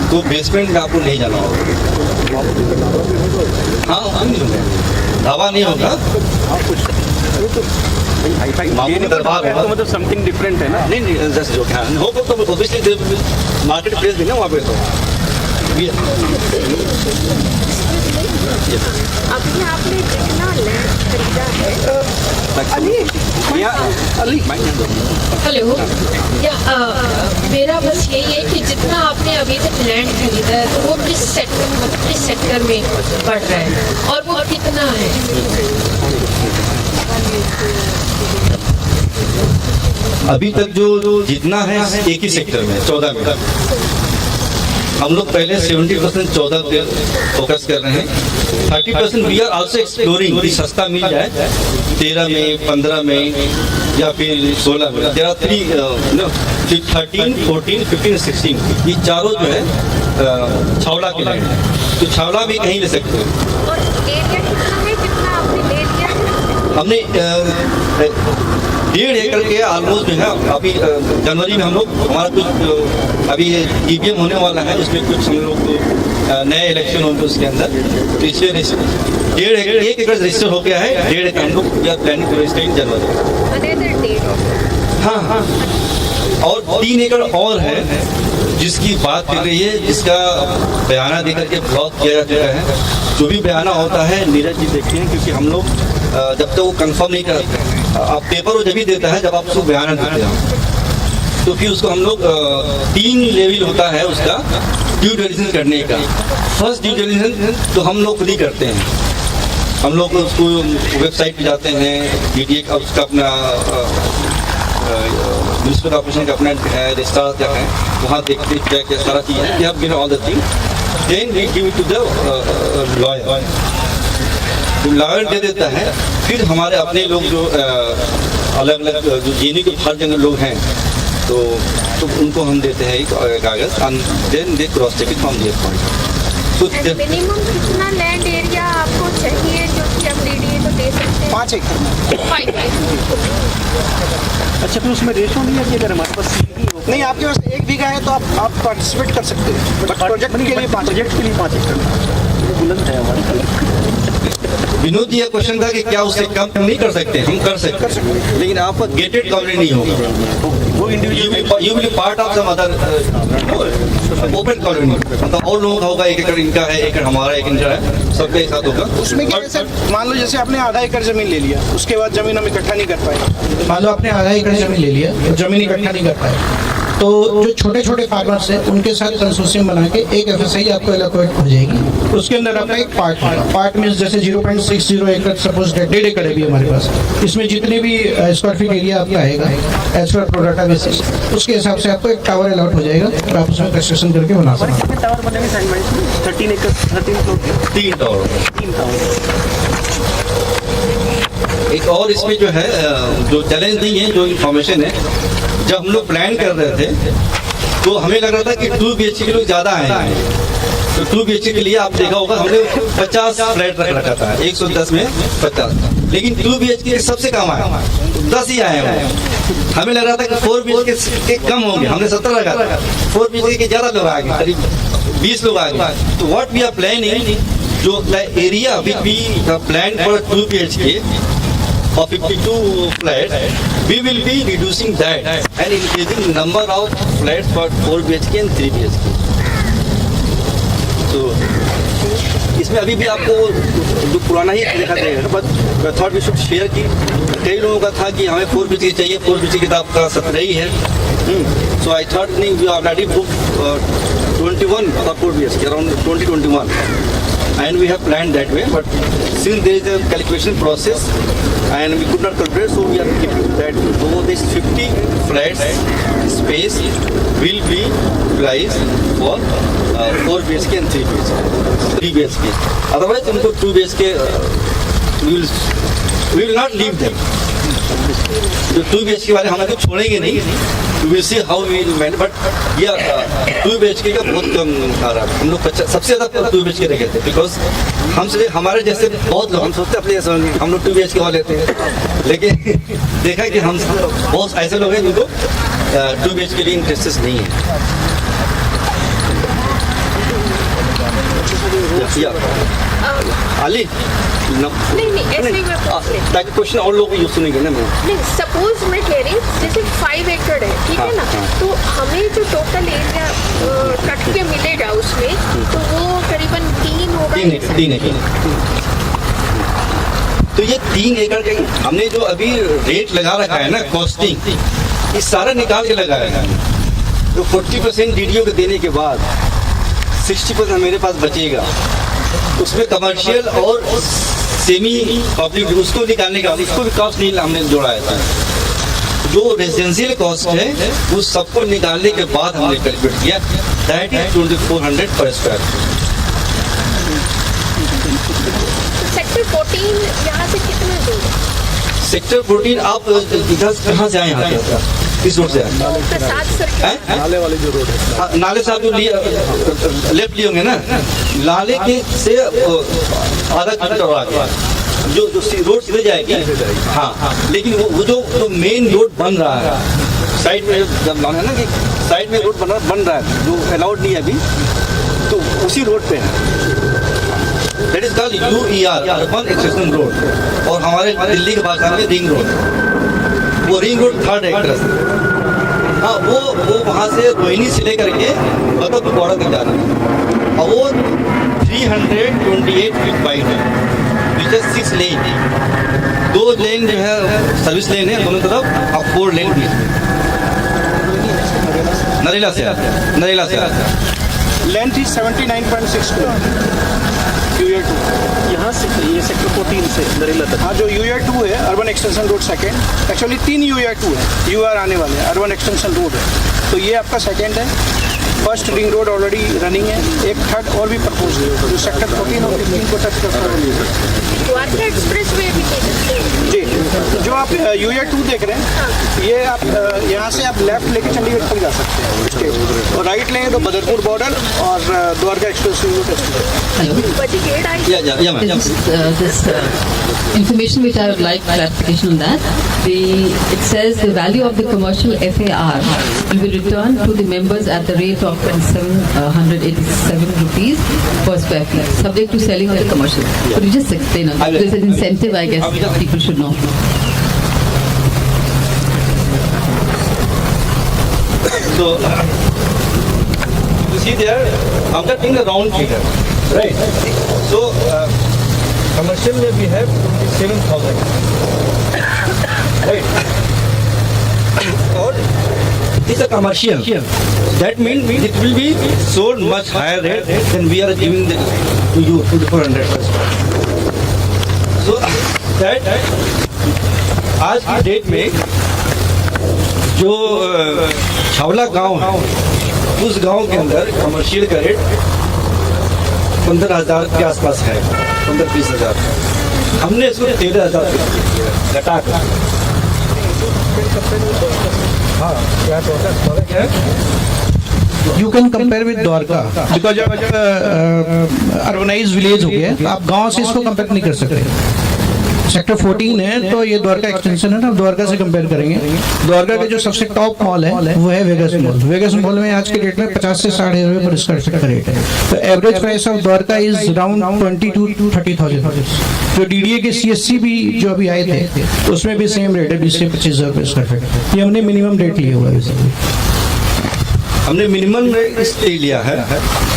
तो बेसमेंट में आपको नहीं जाना होगा। हाँ, ढाबा नहीं होगा, मामू का दरबार होगा। मतलब समथिंग डिफरेंट है ना? नहीं, जस्ट जो क्या होगा तो ऑब्वियसली मार्केट प्लेस भी ना वहाँ पे। तो अभी आपने जितना लैंड खरीदा है हेलो मेरा बस यही है कि जितना आपने अभी तक लैंड खरीदा है तो वो किस सेक्टर में पड़ रहा है और वो कितना है? अभी तक जो जितना है एक ही सेक्टर में 14 में हम लोग पहले 70% 14 पे फोकस कर रहे हैं। 30% वी आर आल्सो एक्सप्लोरिंग कि सस्ता मिल जाए 13 में 15 में या फिर 16 में। देयर आर 13, 14, 15, 16 ये चारों जो है छावला के लाइन है, तो छावला भी कहीं ले सकते हो। और एरिया कितना है जितना आपने ले लिया है? हमने 1.5 एकड़ के ऑलमोस्ट जो है अभी जनवरी में हम लोग हमारा कुछ अभी ईवीएम होने वाला है, उसमें कुछ हम लोग नए इलेक्शन होंगे उसके अंदर, तो इसलिए 1 एकड़ रजिस्टर हो गया है। 1.5 एकड़ हम लोग प्लानिंग टू रजिस्टर इन जनवरी। हाँ, और 3 एकड़ और है जिसकी बात कर रही है, जिसका बयाना देकर के ब्लॉक किया जा चुका है। जो भी बयाना होता है नीरज जी देखिए, क्योंकि हम लोग जब तक वो कंफर्म नहीं करते, आप पेपर वो जब भी देता है जब आप उसको बयाना देते हैं, तो फिर उसको हम लोग 3 लेवल होता है उसका ड्यू डिलिजेंस करने का। फर्स्ट ड्यू डिलिजेंस तो हम लोग खुद ही करते हैं, हम लोग उसको वेबसाइट पे जाते हैं, DDA का उसका अपना म्यूनिसिपल कॉर्पोरेशन का अपना रजिस्टर क्या है, वहाँ देखते क्या सारा चीज़ है, we have given all the thing, then we give it to the lawyer, तो लॉयर दे देता है। फिर हमारे अपने लोग जो अलग अलग जो जेनी के हर जगह लोग हैं, तो उनको हम देते हैं एक कागज, and then they cross check it from their point. तो मिनिमम कितना लैंड एरिया आपको चाहिए जो कि आप DDA को दे सकते हैं? 5 एकड़। अच्छा, फिर उसमें रेशो नहीं है कि अगर हमारे पास नहीं, आपके पास 1 बीघा है तो आप पार्टिसिपेट कर सकते हैं, बट प्रोजेक्ट के लिए 5 एकड़ बुलंद है हमारे। विनोद जी, ये क्वेश्चन था कि क्या उससे कम नहीं कर सकते? हम कर सकते हैं, लेकिन आपका गेटेड कॉलोनी नहीं होगा, वो individual you will part of some other open colony, मतलब और लोगों का होगा, 1 एकड़ इनका है, 1 एकड़ हमारा, 1 एकड़ है, सबके एक साथ होगा। उसमें क्या है सर, मान लो जैसे आपने आधा एकड़ जमीन ले लिया, उसके बाद जमीन हम इकट्ठा नहीं कर पाए, मान लो आपने आधा एकड़ जमीन ले लिया, जमीन इकट्ठा नहीं कर पाए, तो जो छोटे छोटे फार्मर्स हैं उनके साथ कंसोर्शियम बना के एक FSI आपको एलोकेट हो जाएगी, उसके अंदर आपका एक पार्ट मीन्स जैसे 0.60 एकड़, सपोज 1.5 एकड़ है भी हमारे पास, इसमें जितने भी स्क्वायर फीट एरिया आपका आएगा एज पर प्रोडाटा बेसिस, उसके हिसाब से आपको एक टावर अलॉट हो जाएगा और आप उसमें कंस्ट्रक्शन करके बना सकते हैं। टावर बनेंगे साइड बाई साइड, 13 एकड़ 13 फ्लोर के 3 टावर। एक और इसमें जो है जो चैलेंज नहीं है, जो इन्फॉर्मेशन है, जब हम लोग प्लान कर रहे थे तो हमें लग रहा था कि 2 BHK के लोग ज़्यादा आए, तो 2 BHK के लिए आप देखा होगा हमने 50 फ्लैट रख रखा था, 110 में 50, लेकिन 2 BHK सबसे कम आए, 10 ही आए हैं। हमें लग रहा था कि 4 BHK के कम होंगे, हमने 17 रखा था, 4 BHK के ज़्यादा लोग आ गए, करीब 20 लोग आ गए। तो व्हाट वी आर प्लानिंग, जो the area which we plan for 2 BHK or 52 flats, we will be reducing that and increasing number of flats for 4 BHK and 3 BHK. So, इसमें अभी भी आपको जो पुराना ही देखा जाएगा, but thought we should share की कई लोगों का था कि हमें 4 BHK चाहिए, 4 BHK का आपका 17 ही है, सो आई थॉट नहीं, we already book 21 for 4 BHK around 2021. And we have planned that way, but since there is a calculation process and we could not calculate, so we are keeping that. So this 50 flats space will be utilized for 4 BHK and 3 BHK, 3 BHK. Otherwise, उनको 2 BHK we will not leave them. जो 2 BHK वाले हम लोग छोड़ेंगे नहीं, we will see how we will manage, but yeah, 2 BHK का बहुत कम आ रहा है। हम लोग सबसे ज़्यादा 2 BHK रखे थे, बिकॉज हमसे हमारे जैसे बहुत लोग, हम सोचते अपने जैसे होंगे, हम लोग 2 BHK वाले लेते हैं, लेकिन देखा कि हम बहुत ऐसे लोग हैं जिनको 2 BHK के लिए इंटरेस्ट नहीं है। आली नहीं ऐसे ही मैं ताकि क्वेश्चन और लोग यूज सुनेंगे ना। मैं नहीं, सपोज मैं कह रही हूँ जैसे 5 एकड़ है, ठीक है ना, तो हमें जो टोटल एरिया कट के मिलेगा उसमें, तो वो करीबन 3 होगा। 3 एकड़। तो ये 3 एकड़ के हमने जो अभी रेट लगा रखा है ना, कॉस्टिंग, ये सारा निकाल के लगाया है। तो 40% डीडीओ को देने के बाद 60% मेरे पास बचेगा, उसमें कमर्शियल और सेमी पब्लिक उसको निकालने का, उसको भी कॉस्ट नहीं हमने जोड़ा है। जो रेजिडेंशियल कॉस्ट है उस सबको निकालने के बाद हमने कैलकुलेट किया, दैट इज 2400 पर स्क्वायर। सेक्टर 14 यहाँ से कितना दूर है? सेक्टर 14 आप इधर कहाँ से आए यहाँ पे? किस रोड से आए? नाले वाले जो रोड है, नाले से आप जो लेफ्ट लिए होंगे ना, नाले के से आधा किलोमीटर और आगे जो रोड सीधे जाएगी। हाँ, लेकिन वो जो मेन रोड बन रहा है साइड में, जब है ना कि साइड में रोड बन रहा है जो अलाउड नहीं है अभी, तो उसी रोड पे है। That is called UER, urban extension road, और हमारे दिल्ली के भाषा में रिंग रोड। वो रिंग रोड 3rd एक्ट्रेस, हाँ, वो वहाँ से रोहिणी से लेकर के मतलब बॉर्डर तक जा रहा है, और वो 328 फीट वाइड है, विच इज 6 लेन। 2 लेन जो है सर्विस लेन है दोनों तरफ, और 4 लेन भी नरेला से लेंथ इज 79.6 किलोमीटर। UER 2 यहाँ से ये सेक्टर 14 से नरेला तक। हाँ, जो UER 2 है urban extension road second, actually 3 UER 2 है, UR आने वाले हैं, अर्बन एक्सटेंशन रोड है, तो ये आपका सेकेंड है। First ring road already running है, एक 3rd और भी प्रपोज है जो सेक्टर 14 और 15 को टच करता है। द्वारका एक्सप्रेस वे भी जी, जो आप UER 2 देख रहे हैं, ये आप यहाँ से आप लेफ्ट लेके चंडीगढ़ तक जा सकते हैं, और राइट लेंगे तो बदरपुर बॉर्डर और Dwarka express way This information which I would like clarification on that. It says the value of the commercial FAR will be returned to the members at the rate of 787 rupees per square feet, subject to selling of the commercial. Could you just explain on that? There's an incentive, I guess, people should know. So, you see there, I'm getting a round figure, right? So, commercial we have 27,000, right? Or it's a commercial. That means it will be sold much higher rate than we are giving to you, 2400. So, that आज की date में जो छावला गांव है, उस गांव के अंदर कमर्शियल का रेट 15,000 के आसपास है, 15-20 हज़ार। हमने इसको 13,000 घटा कर, हाँ, क्या टोटल है? You can compare with Dwarka, because urbanise village हो गया, आप गांव से इसको कंपेयर नहीं कर सकते। सेक्टर 14 है तो ये द्वारका एक्सटेंशन है ना, द्वारका से कंपेयर करेंगे। द्वारका के जो सबसे टॉप मॉल है वो है वेगस मॉल। वेगस मॉल में आज के डेट में 50 से 60,000 रुपये पर स्क्वायर फीट का रेट है। तो average price of Dwarka is around 22 to 30,000। जो DDA के CSC भी जो अभी आए थे उसमें भी सेम रेट है, 20 से 25,000 रुपये स्क्वायर फीट। ये हमने मिनिमम रेट लिया हुआ है। हमने मिनिमम रेट इसलिए लिया है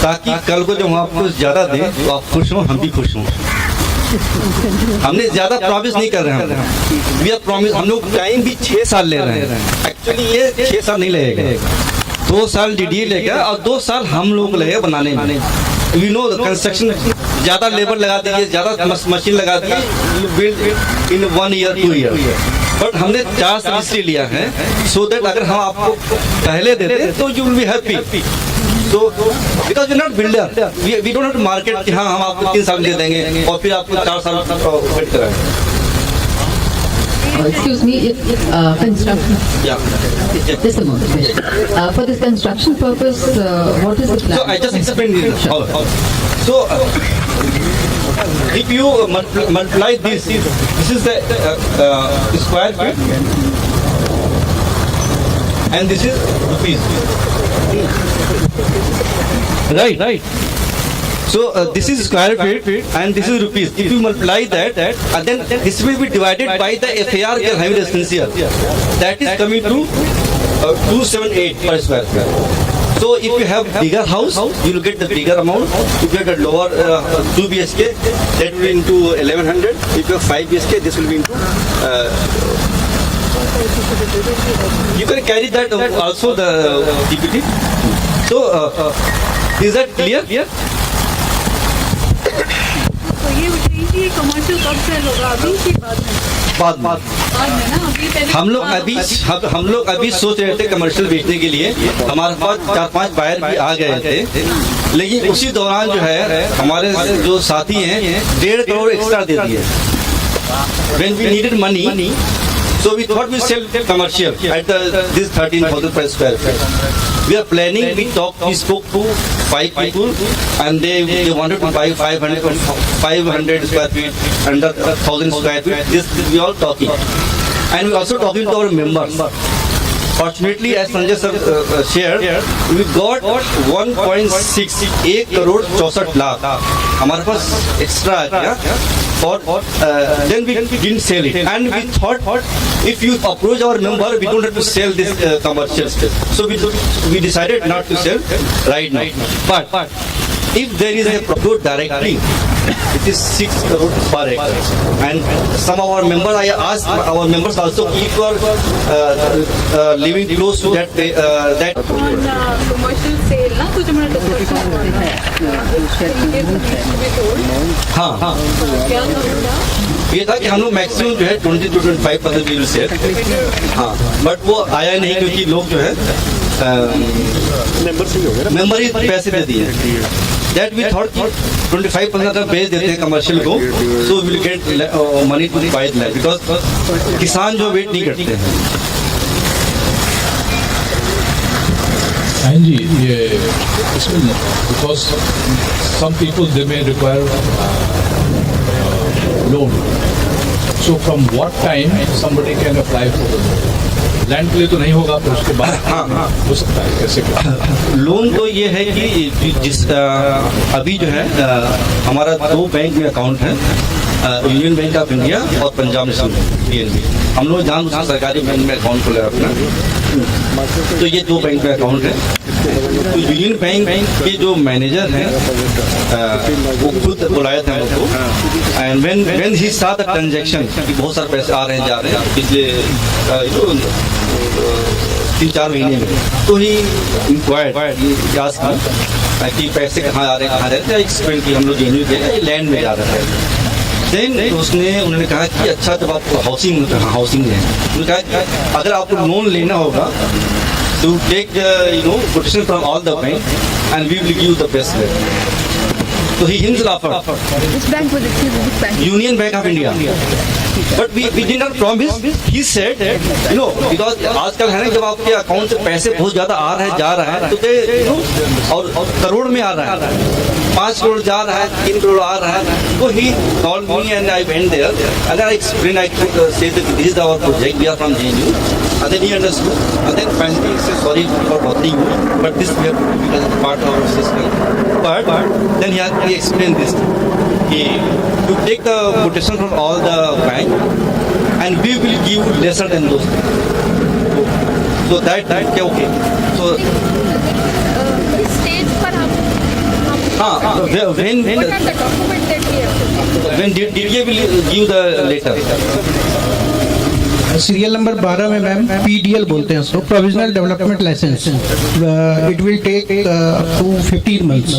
ताकि कल को जब हम आपको ज्यादा दें तो आप खुश हों, हम भी खुश हों। हमने ज्यादा प्रॉमिस नहीं कर रहे हैं, वी आर प्रॉमिस। हम लोग टाइम भी 6 साल ले रहे हैं, एक्चुअली ये 6 साल नहीं लगेगा, 2 साल DDA लेगा और 2 साल हम लोग लगेगा बनाने में। वी नो कंस्ट्रक्शन, ज्यादा लेबर लगा दीजिए, ज्यादा मशीन लगा दीजिए, you build in 1 year 2 year। But हमने 4 साल इसलिए लिया है सो दैट अगर हम आपको पहले देते तो you will be happy. So, because we're not builder, we don't have to market कि हाँ हम आपको 3 साल दे देंगे और फिर आपको 4 साल वेट कराएंगे। Excuse me, construction. Yeah. Just a moment. For this construction purpose, what is the plan? So I just explained it. So if you multiply this is the square feet, and this is rupees. Right. So this is square feet and this is rupees. If you multiply that, and then this will be divided by the FAR having residential. That is coming to 278 per square feet. So if you have bigger house, you will get the bigger amount. If you have a lower 2 BHK, that will be into 1100. If you have 5 BHK, this will be into. You can carry that also the DPT. So is that clear? तो ये बताइए कि commercial कब cell होगा, अभी की बात है? बाद में ना, अभी पहले हम लोग अभी सोच रहे थे कमर्शियल बेचने के लिए। हमारे पास 4-5 बायर भी आ गए थे, लेकिन उसी दौरान जो है हमारे जो साथी हैं 1.5 करोड़ एक्स्ट्रा दे दिए। When we needed money, so we thought we sell commercial at this 13,000 per square feet. We are planning. We spoke to 5 people, and they wanted to buy 500 square feet, under 1,000 square feet. This we all talking, and we also talking to our members. Fortunately, as Sanjay sir shared, we got 1.68 crore 64 lakh हमारे पास extra आ गया। और then we didn't sell it, and we thought if you approach our member, we don't have to sell this commercial space. So we decided not to sell right now. But if there is a product directly, it is 6 crore per acre. And some of our members, I asked our members also, if you are living close to that commercial sale ना कुछ हमारा discussion हाँ क्या था? ये था कि हम लोग मैक्सिमम जो है 20 to 25% वी विल सेल। हाँ, बट वो आया नहीं क्योंकि लोग जो है मेंबर ही पैसे दे दिए। That we thought 25% अगर बेच देते हैं कमर्शियल को, so we will get money to buy land, because किसान जो वेट नहीं करते हैं। And इसमें because some people they may require loan. So from what time somebody can apply for the loan? Land के लिए तो नहीं होगा, पर उसके बाद हो सकता है। कैसे लोन तो ये है कि जिस अभी जो है हमारा 2 बैंक में अकाउंट है, यूनियन बैंक ऑफ इंडिया और पंजाब नेशनल PNB। हम लोग जान सरकारी बैंक में अकाउंट खोला अपना, तो ये 2 बैंक में अकाउंट है। तो यूनियन बैंक के जो मैनेजर हैं वो खुद बुलाए थे हम लोग को, and when he saw the transaction कि बहुत सारे पैसे आ रहे हैं जा रहे हैं पिछले 3-4 महीने में, तो ही इंक्वायर्ड कि पैसे कहाँ आ रहे हैं, कहाँ रहते हैं। एक्सप्लेन की हम लोग जेन्यू के लैंड में जा रहे हैं। देन उन्होंने कहा कि अच्छा जब आप हाउसिंग है, उन्होंने कहा कि अगर आपको लोन लेना होगा to take quotation from all the bank, and we will give you the best rate. So he himself offered. Which bank was it? Which bank? Union Bank of India. But we did not promise. He said, because आजकल है ना, जब आपके account से पैसे बहुत ज्यादा आ रहे हैं जा रहा है, तो और करोड़ में आ रहा है, 5 करोड़ जा रहा है, 3 करोड़ आ रहा है। तो he called me and I went there and I explained, I said that this is our project, we are from JNU. And then he understood. And then finally he said, sorry for bothering you, but this we have to do because it's part of our system. But then he explained this. You take the quotation from all the bank and we will give lesser than those. So that okay. So stage पर हम when what are the documents that we have to give? when DDA will give the letter. Serial number 12 में ma'am PDL बोलते हैं उसको, provisional development licence. It will take up to 15 months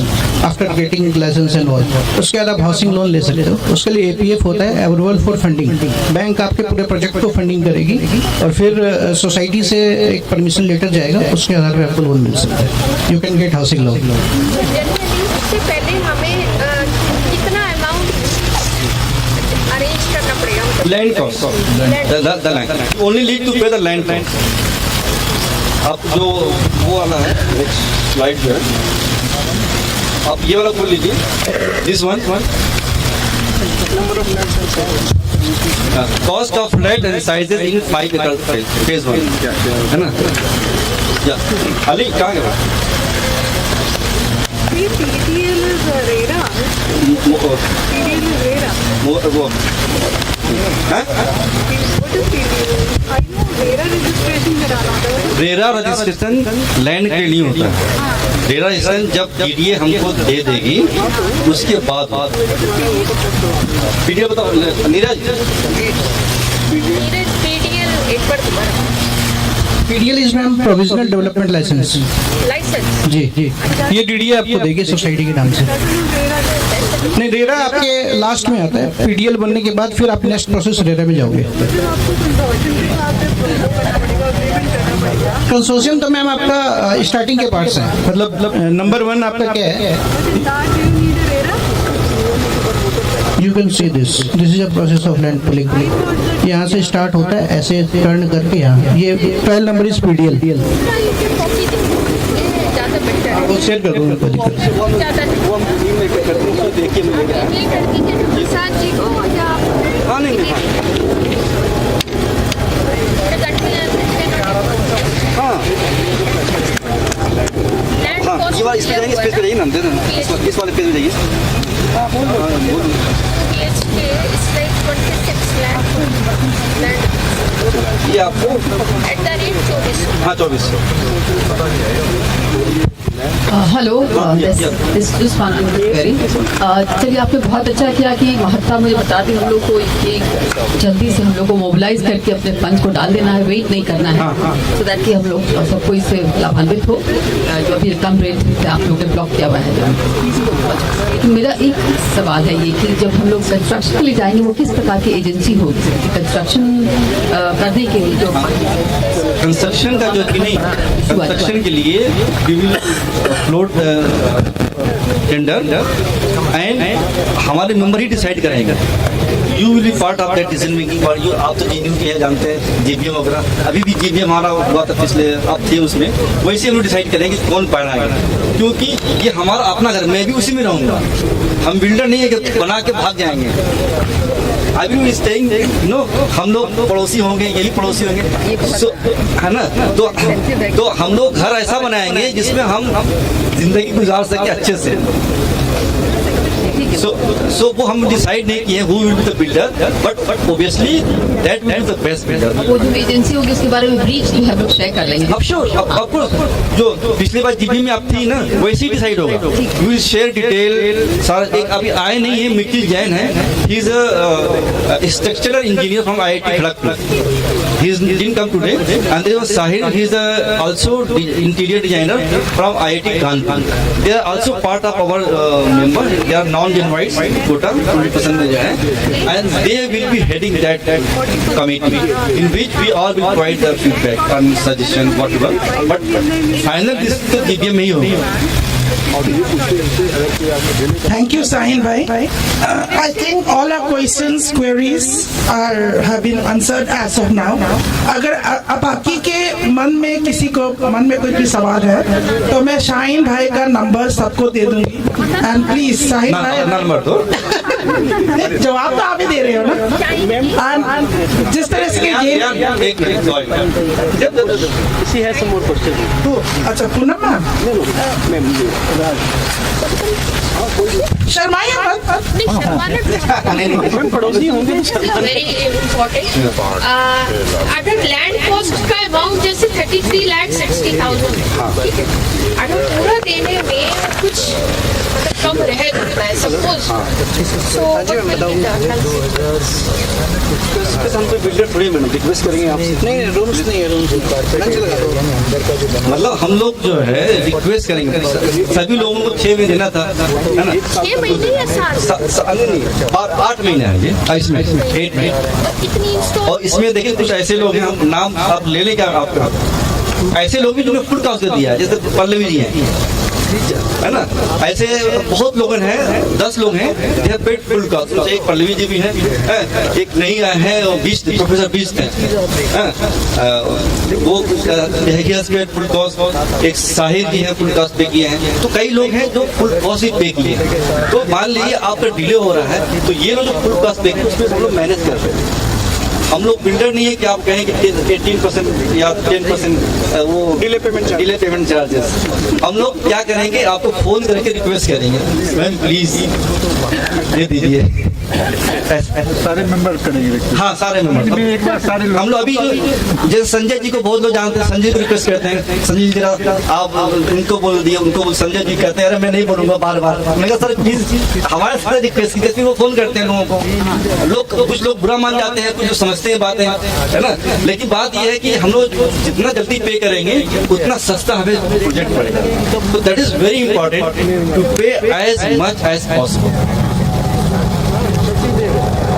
after getting licence and all. उसके बाद आप housing loan ले सकते हो। उसके लिए APF होता है, अप्रूवल फॉर फंडिंग। बैंक आपके पूरे प्रोजेक्ट को फंडिंग करेगी और फिर सोसाइटी से एक परमिशन लेटर जाएगा, उसके आधार पर आपको लोन मिल सकता है। You can get housing loan. इससे पहले हमें कितना अमाउंट अरेंज करना पड़ेगा? Land cost. The land. You only need to pay the land cost. अब जो वो वाला है नेक्स्ट स्लाइड जो है, आप ये वाला खोल लीजिए, this one cost of flat and sizes in 5 एकड़ फेज 1 है ना। अली कहाँ गया? PDL is RERA. PDL is RERA. वो हैं? What is PDL? I know RERA registration कराना होता है. रेरा रजिस्ट्रेशन लैंड के लिए होता है। रेरा रजिस्ट्रेशन जब जीडीए हमको दे देगी उसके बाद पीडीएल बताओ नीरज। PDL एक बार दोबारा. PDL is ma'am provisional development license. License. जी जी, ये डीडीए आपको देगी सोसाइटी के नाम से। नहीं, रेरा आपके लास्ट में आता है। PDL बनने के बाद फिर आप नेक्स्ट प्रोसेस रेरा में जाओगे। कंसोर्शियम तो मैम आपका स्टार्टिंग के पार्ट्स हैं, मतलब नंबर 1 आपका क्या है? You can see this is a process of land pulling. यहाँ से स्टार्ट होता है, ऐसे टर्न करके यहाँ ये 12 नंबर इज PDL। वो शेयर कर दूँगा, कोई दिक्कत ये वाला इस पे जाइए, इस पे जाइए ना, दे देना इस वाले पेज में जाइए। ये आपको हाँ 24। हेलो, चलिए आपने बहुत अच्छा किया कि महत्ता मुझे बता दी। हम लोग को एक जल्दी से हम लोग को मोबिलाइज करके अपने फंड को डाल देना है, वेट नहीं करना है, सो दैट कि हम लोग सबको इससे लाभान्वित हो। जो अभी कम रेट से आप लोगों ने ब्लॉक किया हुआ है। लेकिन मेरा एक सवाल है ये कि जब हम लोग कंस्ट्रक्शन के लिए जाएंगे वो किस प्रकार की एजेंसी होगी कंस्ट्रक्शन करने के लिए? जो कंस्ट्रक्शन का जो कि नहीं, कंस्ट्रक्शन के लिए फ्लोट टेंडर एंड हमारे मेंबर ही डिसाइड करेंगे। You will be part of that decision making. और यू आप तो जेएनयू के हैं, जानते हैं जीबीएम वगैरह। अभी भी जीबीएम हमारा हुआ था पिछले, आप थे उसमें। वैसे हम लोग डिसाइड करेंगे कौन पढ़ाएगा, क्योंकि ये हमारा अपना घर, मैं भी उसी में रहूँगा। हम बिल्डर नहीं है कि बना के भाग जाएंगे। अभी भी स्टेइंग नो, हम लोग पड़ोसी होंगे, यही पड़ोसी होंगे, है ना। तो हम लोग घर ऐसा बनाएंगे जिसमें हम जिंदगी गुजार सके अच्छे से। सो वो हम डिसाइड नहीं किए who will be the builder, but obviously that will be the best builder. वो जो एजेंसी होगी उसके बारे में ब्रीफ जो है हम लोग शेयर कर लेंगे। अब श्योर, अब जो पिछली बार जीबी में आप थी ना, वैसे ही डिसाइड होगा। वी विल शेयर डिटेल सारा। एक अभी आए नहीं है, मिकिल जैन है, he is a structural engineer from IIT Kharagpur. He didn't come today. And there was Sahil. He is also interior designer from IIT Kanpur. They are also part of our member. They are non-Genoites, quota 20% में जो है, and they will be heading that committee, in which we all will provide the feedback and suggestion whatever. But final this तो GBM में ही होगा। Thank you, Sahil bhai. I think all our questions, queries have been answered as of now. अगर अब बाकी के मन में किसी को मन में कोई भी सवाल है तो मैं शाहीन भाई का नंबर सबको दे दूंगी। एंड प्लीज शाहीन भाई नंबर दो। जवाब तो आप ही दे रहे हो ना। जिस तरह से अच्छा पूनम मैम शर्माइए पड़ोसी होंगे। Very important. अगर लैंड कॉस्ट का अमाउंट जैसे 33,60,000 है, ठीक है, अगर पूरा देने में कुछ मतलब कम रहे सपोज, सो हम तो बिल्डर थोड़ी मैडम रिक्वेस्ट करेंगे आपसे। नहीं, रूम्स नहीं है, रूम्स मतलब हम लोग जो है रिक्वेस्ट करेंगे सभी लोगों को 6 महीने देना था, है ना। 6 महीने या 7? और 8 महीने है ये, इसमें 8 महीने। और इसमें देखिए कुछ ऐसे लोग हैं, हम नाम आप ले लें क्या आपका, ऐसे लोग भी जिन्होंने फुल कास्ट दिया है, जैसे पल्लवी जी हैं, है ना। ऐसे बहुत लोग हैं, 10 लोग हैं जिन्हें पेड फुल कास्ट। एक पल्लवी जी भी हैं, एक नहीं है प्रोफेसर बीस्ट हैं, वो फुल कास्ट। एक साहिर जी हैं, फुल कास्ट पे किए हैं। तो कई लोग हैं जो फुल कास्ट ही पे किए हैं। तो मान लीजिए आपका डिले हो रहा है, तो ये लोग जो फुल कास्ट पे किए उसमें हम लोग मैनेज कर रहे हैं। हम लोग बिल्डर नहीं है कि आप कहें कि 18% या 10% वो डिले पेमेंट चार्जेस। हम लोग क्या करेंगे, आपको फोन करके रिक्वेस्ट करेंगे, मैम प्लीज दे दीजिए। सारे मेंबर करेंगे। हाँ सारे मेंबर एक बार सारे हम लोग अभी जैसे संजय जी को बहुत लोग जानते हैं, संजय को रिक्वेस्ट करते हैं, संजय जी जरा आप उनको बोल दिए, उनको संजय जी कहते हैं अरे मैं नहीं बोलूंगा बार बार। मैंने कहा सर प्लीज हमारे सारे रिक्वेस्ट जैसे वो फोन करते हैं लोगों को, लोग कुछ लोग बुरा मान जाते हैं, कुछ समझते हैं बातें, है ना। लेकिन बात यह है कि हम लोग जितना जल्दी पे करेंगे उतना सस्ता हमें प्रोजेक्ट पड़ेगा। तो that is very important to pay as much as possible.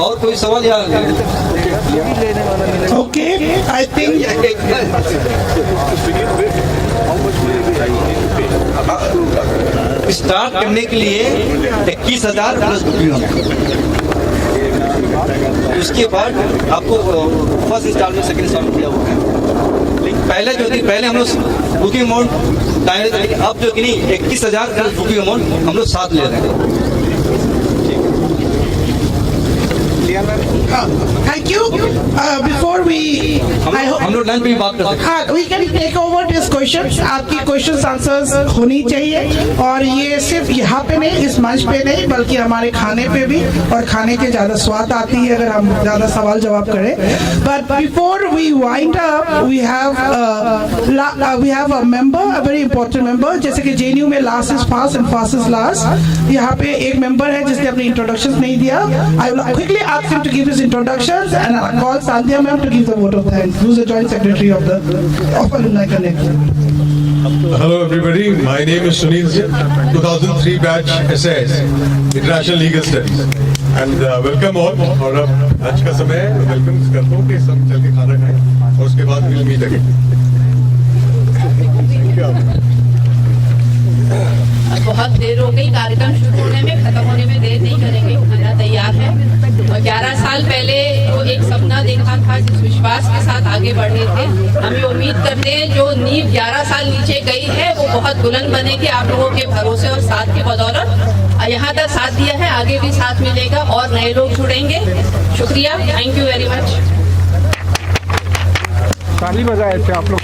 और कोई सवाल यार? ओके, आई थिंक स्टार्ट करने के लिए 21,000 प्लस बुकिंग होगा। उसके बाद आपको फर्स्ट इंस्टॉलमेंट सेकंड इंस्टॉलमेंट दिया हुआ है। लेकिन पहले जो थी, पहले हम लोग बुकिंग अमाउंट, अब जो कि नहीं 21,000 प्लस बुकिंग अमाउंट हम लोग साथ ले रहे हैं। Thank you. Before we, हम लोग लंच में बात कर सकते हैं। we can take over these questions. आपकी questions answers होनी चाहिए, और ये सिर्फ यहाँ पे नहीं, इस मंच पे नहीं, बल्कि हमारे खाने पे भी, और खाने के ज्यादा स्वाद आती है अगर हम ज्यादा सवाल जवाब करें। But before we wind up, we have a member, a very important member. जैसे कि JNU में last is fast and fast is last. यहाँ पे एक member है जिसने अपनी introductions नहीं दिया। I will quickly ask him to give his introductions, and I'll call Sandhya ma'am to give the vote of thanks, who's the joint secretary of Alumni Connect. Hello everybody, my name is Sunil Singh, 2003 batch SAS, International Legal Studies, and welcome all। और अब आज का समय welcome करता हूँ कि सब चल के खाना खाएं और उसके बाद विल मीट अगेन। बहुत देर हो गई, कार्यक्रम शुरू होने में, खत्म होने में देर नहीं करेंगे, खाना तैयार है। और 11 साल पहले वो एक सपना देखा था, जिस विश्वास के साथ आगे बढ़े थे, हमें उम्मीद करते हैं जो नींव 11 साल नीचे गई है वो बहुत बुलंद बनेगी आप लोगों के भरोसे और साथ की बदौलत। यहाँ तक साथ दिया है, आगे भी साथ मिलेगा और नए लोग जुड़ेंगे। शुक्रिया, थैंक यू वेरी मच। ताली बजाए थे आप लोग,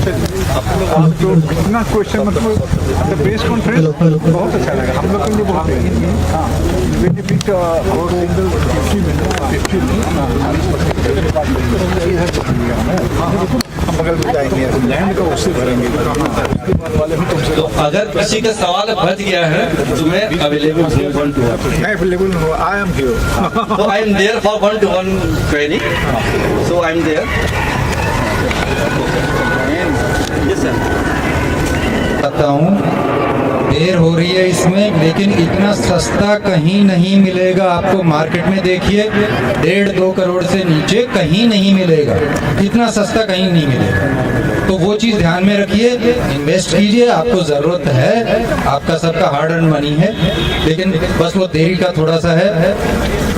इतना क्वेश्चन मतलब बेस कॉन्फ्रेंस बहुत अच्छा लगा हम लोग के लिए। बहुत बेनिफिट हम बगल में जाएंगे, लैंड का उससे भरेंगे। तो अगर किसी का सवाल बच गया है तो मैं अवेलेबल हूँ। अवेलेबल हूँ, I am here. So I am there for 1-to-1 query. So I am there. Yes sir. बताता हूँ देर हो रही है इसमें, लेकिन इतना सस्ता कहीं नहीं मिलेगा आपको। मार्केट में देखिए 1.5-2 करोड़ से नीचे कहीं नहीं मिलेगा, इतना सस्ता कहीं नहीं मिलेगा। तो वो चीज़ ध्यान में रखिए, इन्वेस्ट कीजिए, आपको ज़रूरत है, आपका सबका हार्ड अर्न मनी है, लेकिन बस वो देरी का थोड़ा सा है,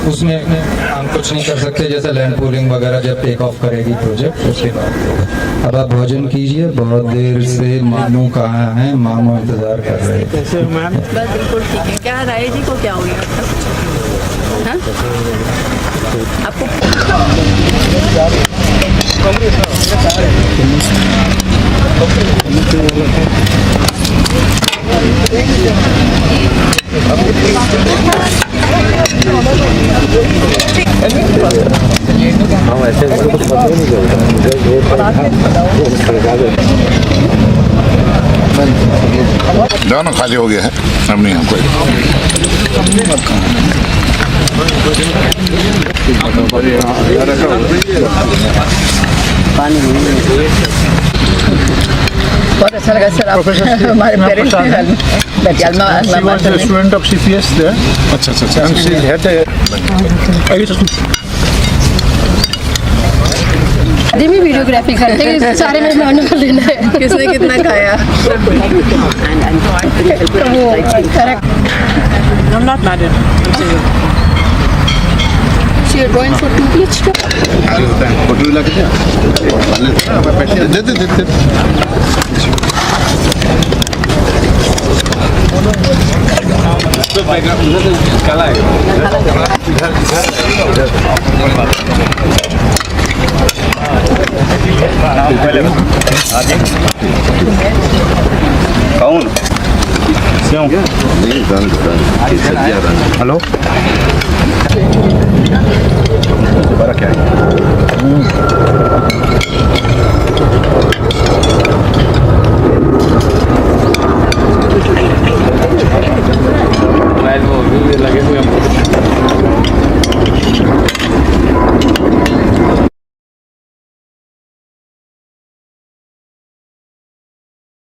उसमें हम कुछ नहीं कर सकते। जैसे लैंड पूलिंग वगैरह जब टेक ऑफ करेगी प्रोजेक्ट उसके बाद। अब आप भोजन कीजिए, बहुत देर से मामू कहाँ हैं, मामू इंतजार कर रहे हैं। कैसे मैम? बस बिल्कुल ठीक है। क्या राय जी को क्या हो गया? हाँ? आपको हम ऐसे कुछ पता ही नहीं चलता। दोनों खाली हो गया है, अब नहीं हमको बहुत अच्छा लगा सर, आप हमारे पेरेंट्स के साथ में स्टूडेंट ऑफ CPS there। अच्छा अच्छा अच्छा। And she had अभी भी वीडियोग्राफी करते हैं, सारे मेहमानों को लेना है, किसने कितना खाया। I'm not married. So you're going for 2 each too? Photo लगा दे दे दे दे। कौन क्यों हेलो दोबारा क्या है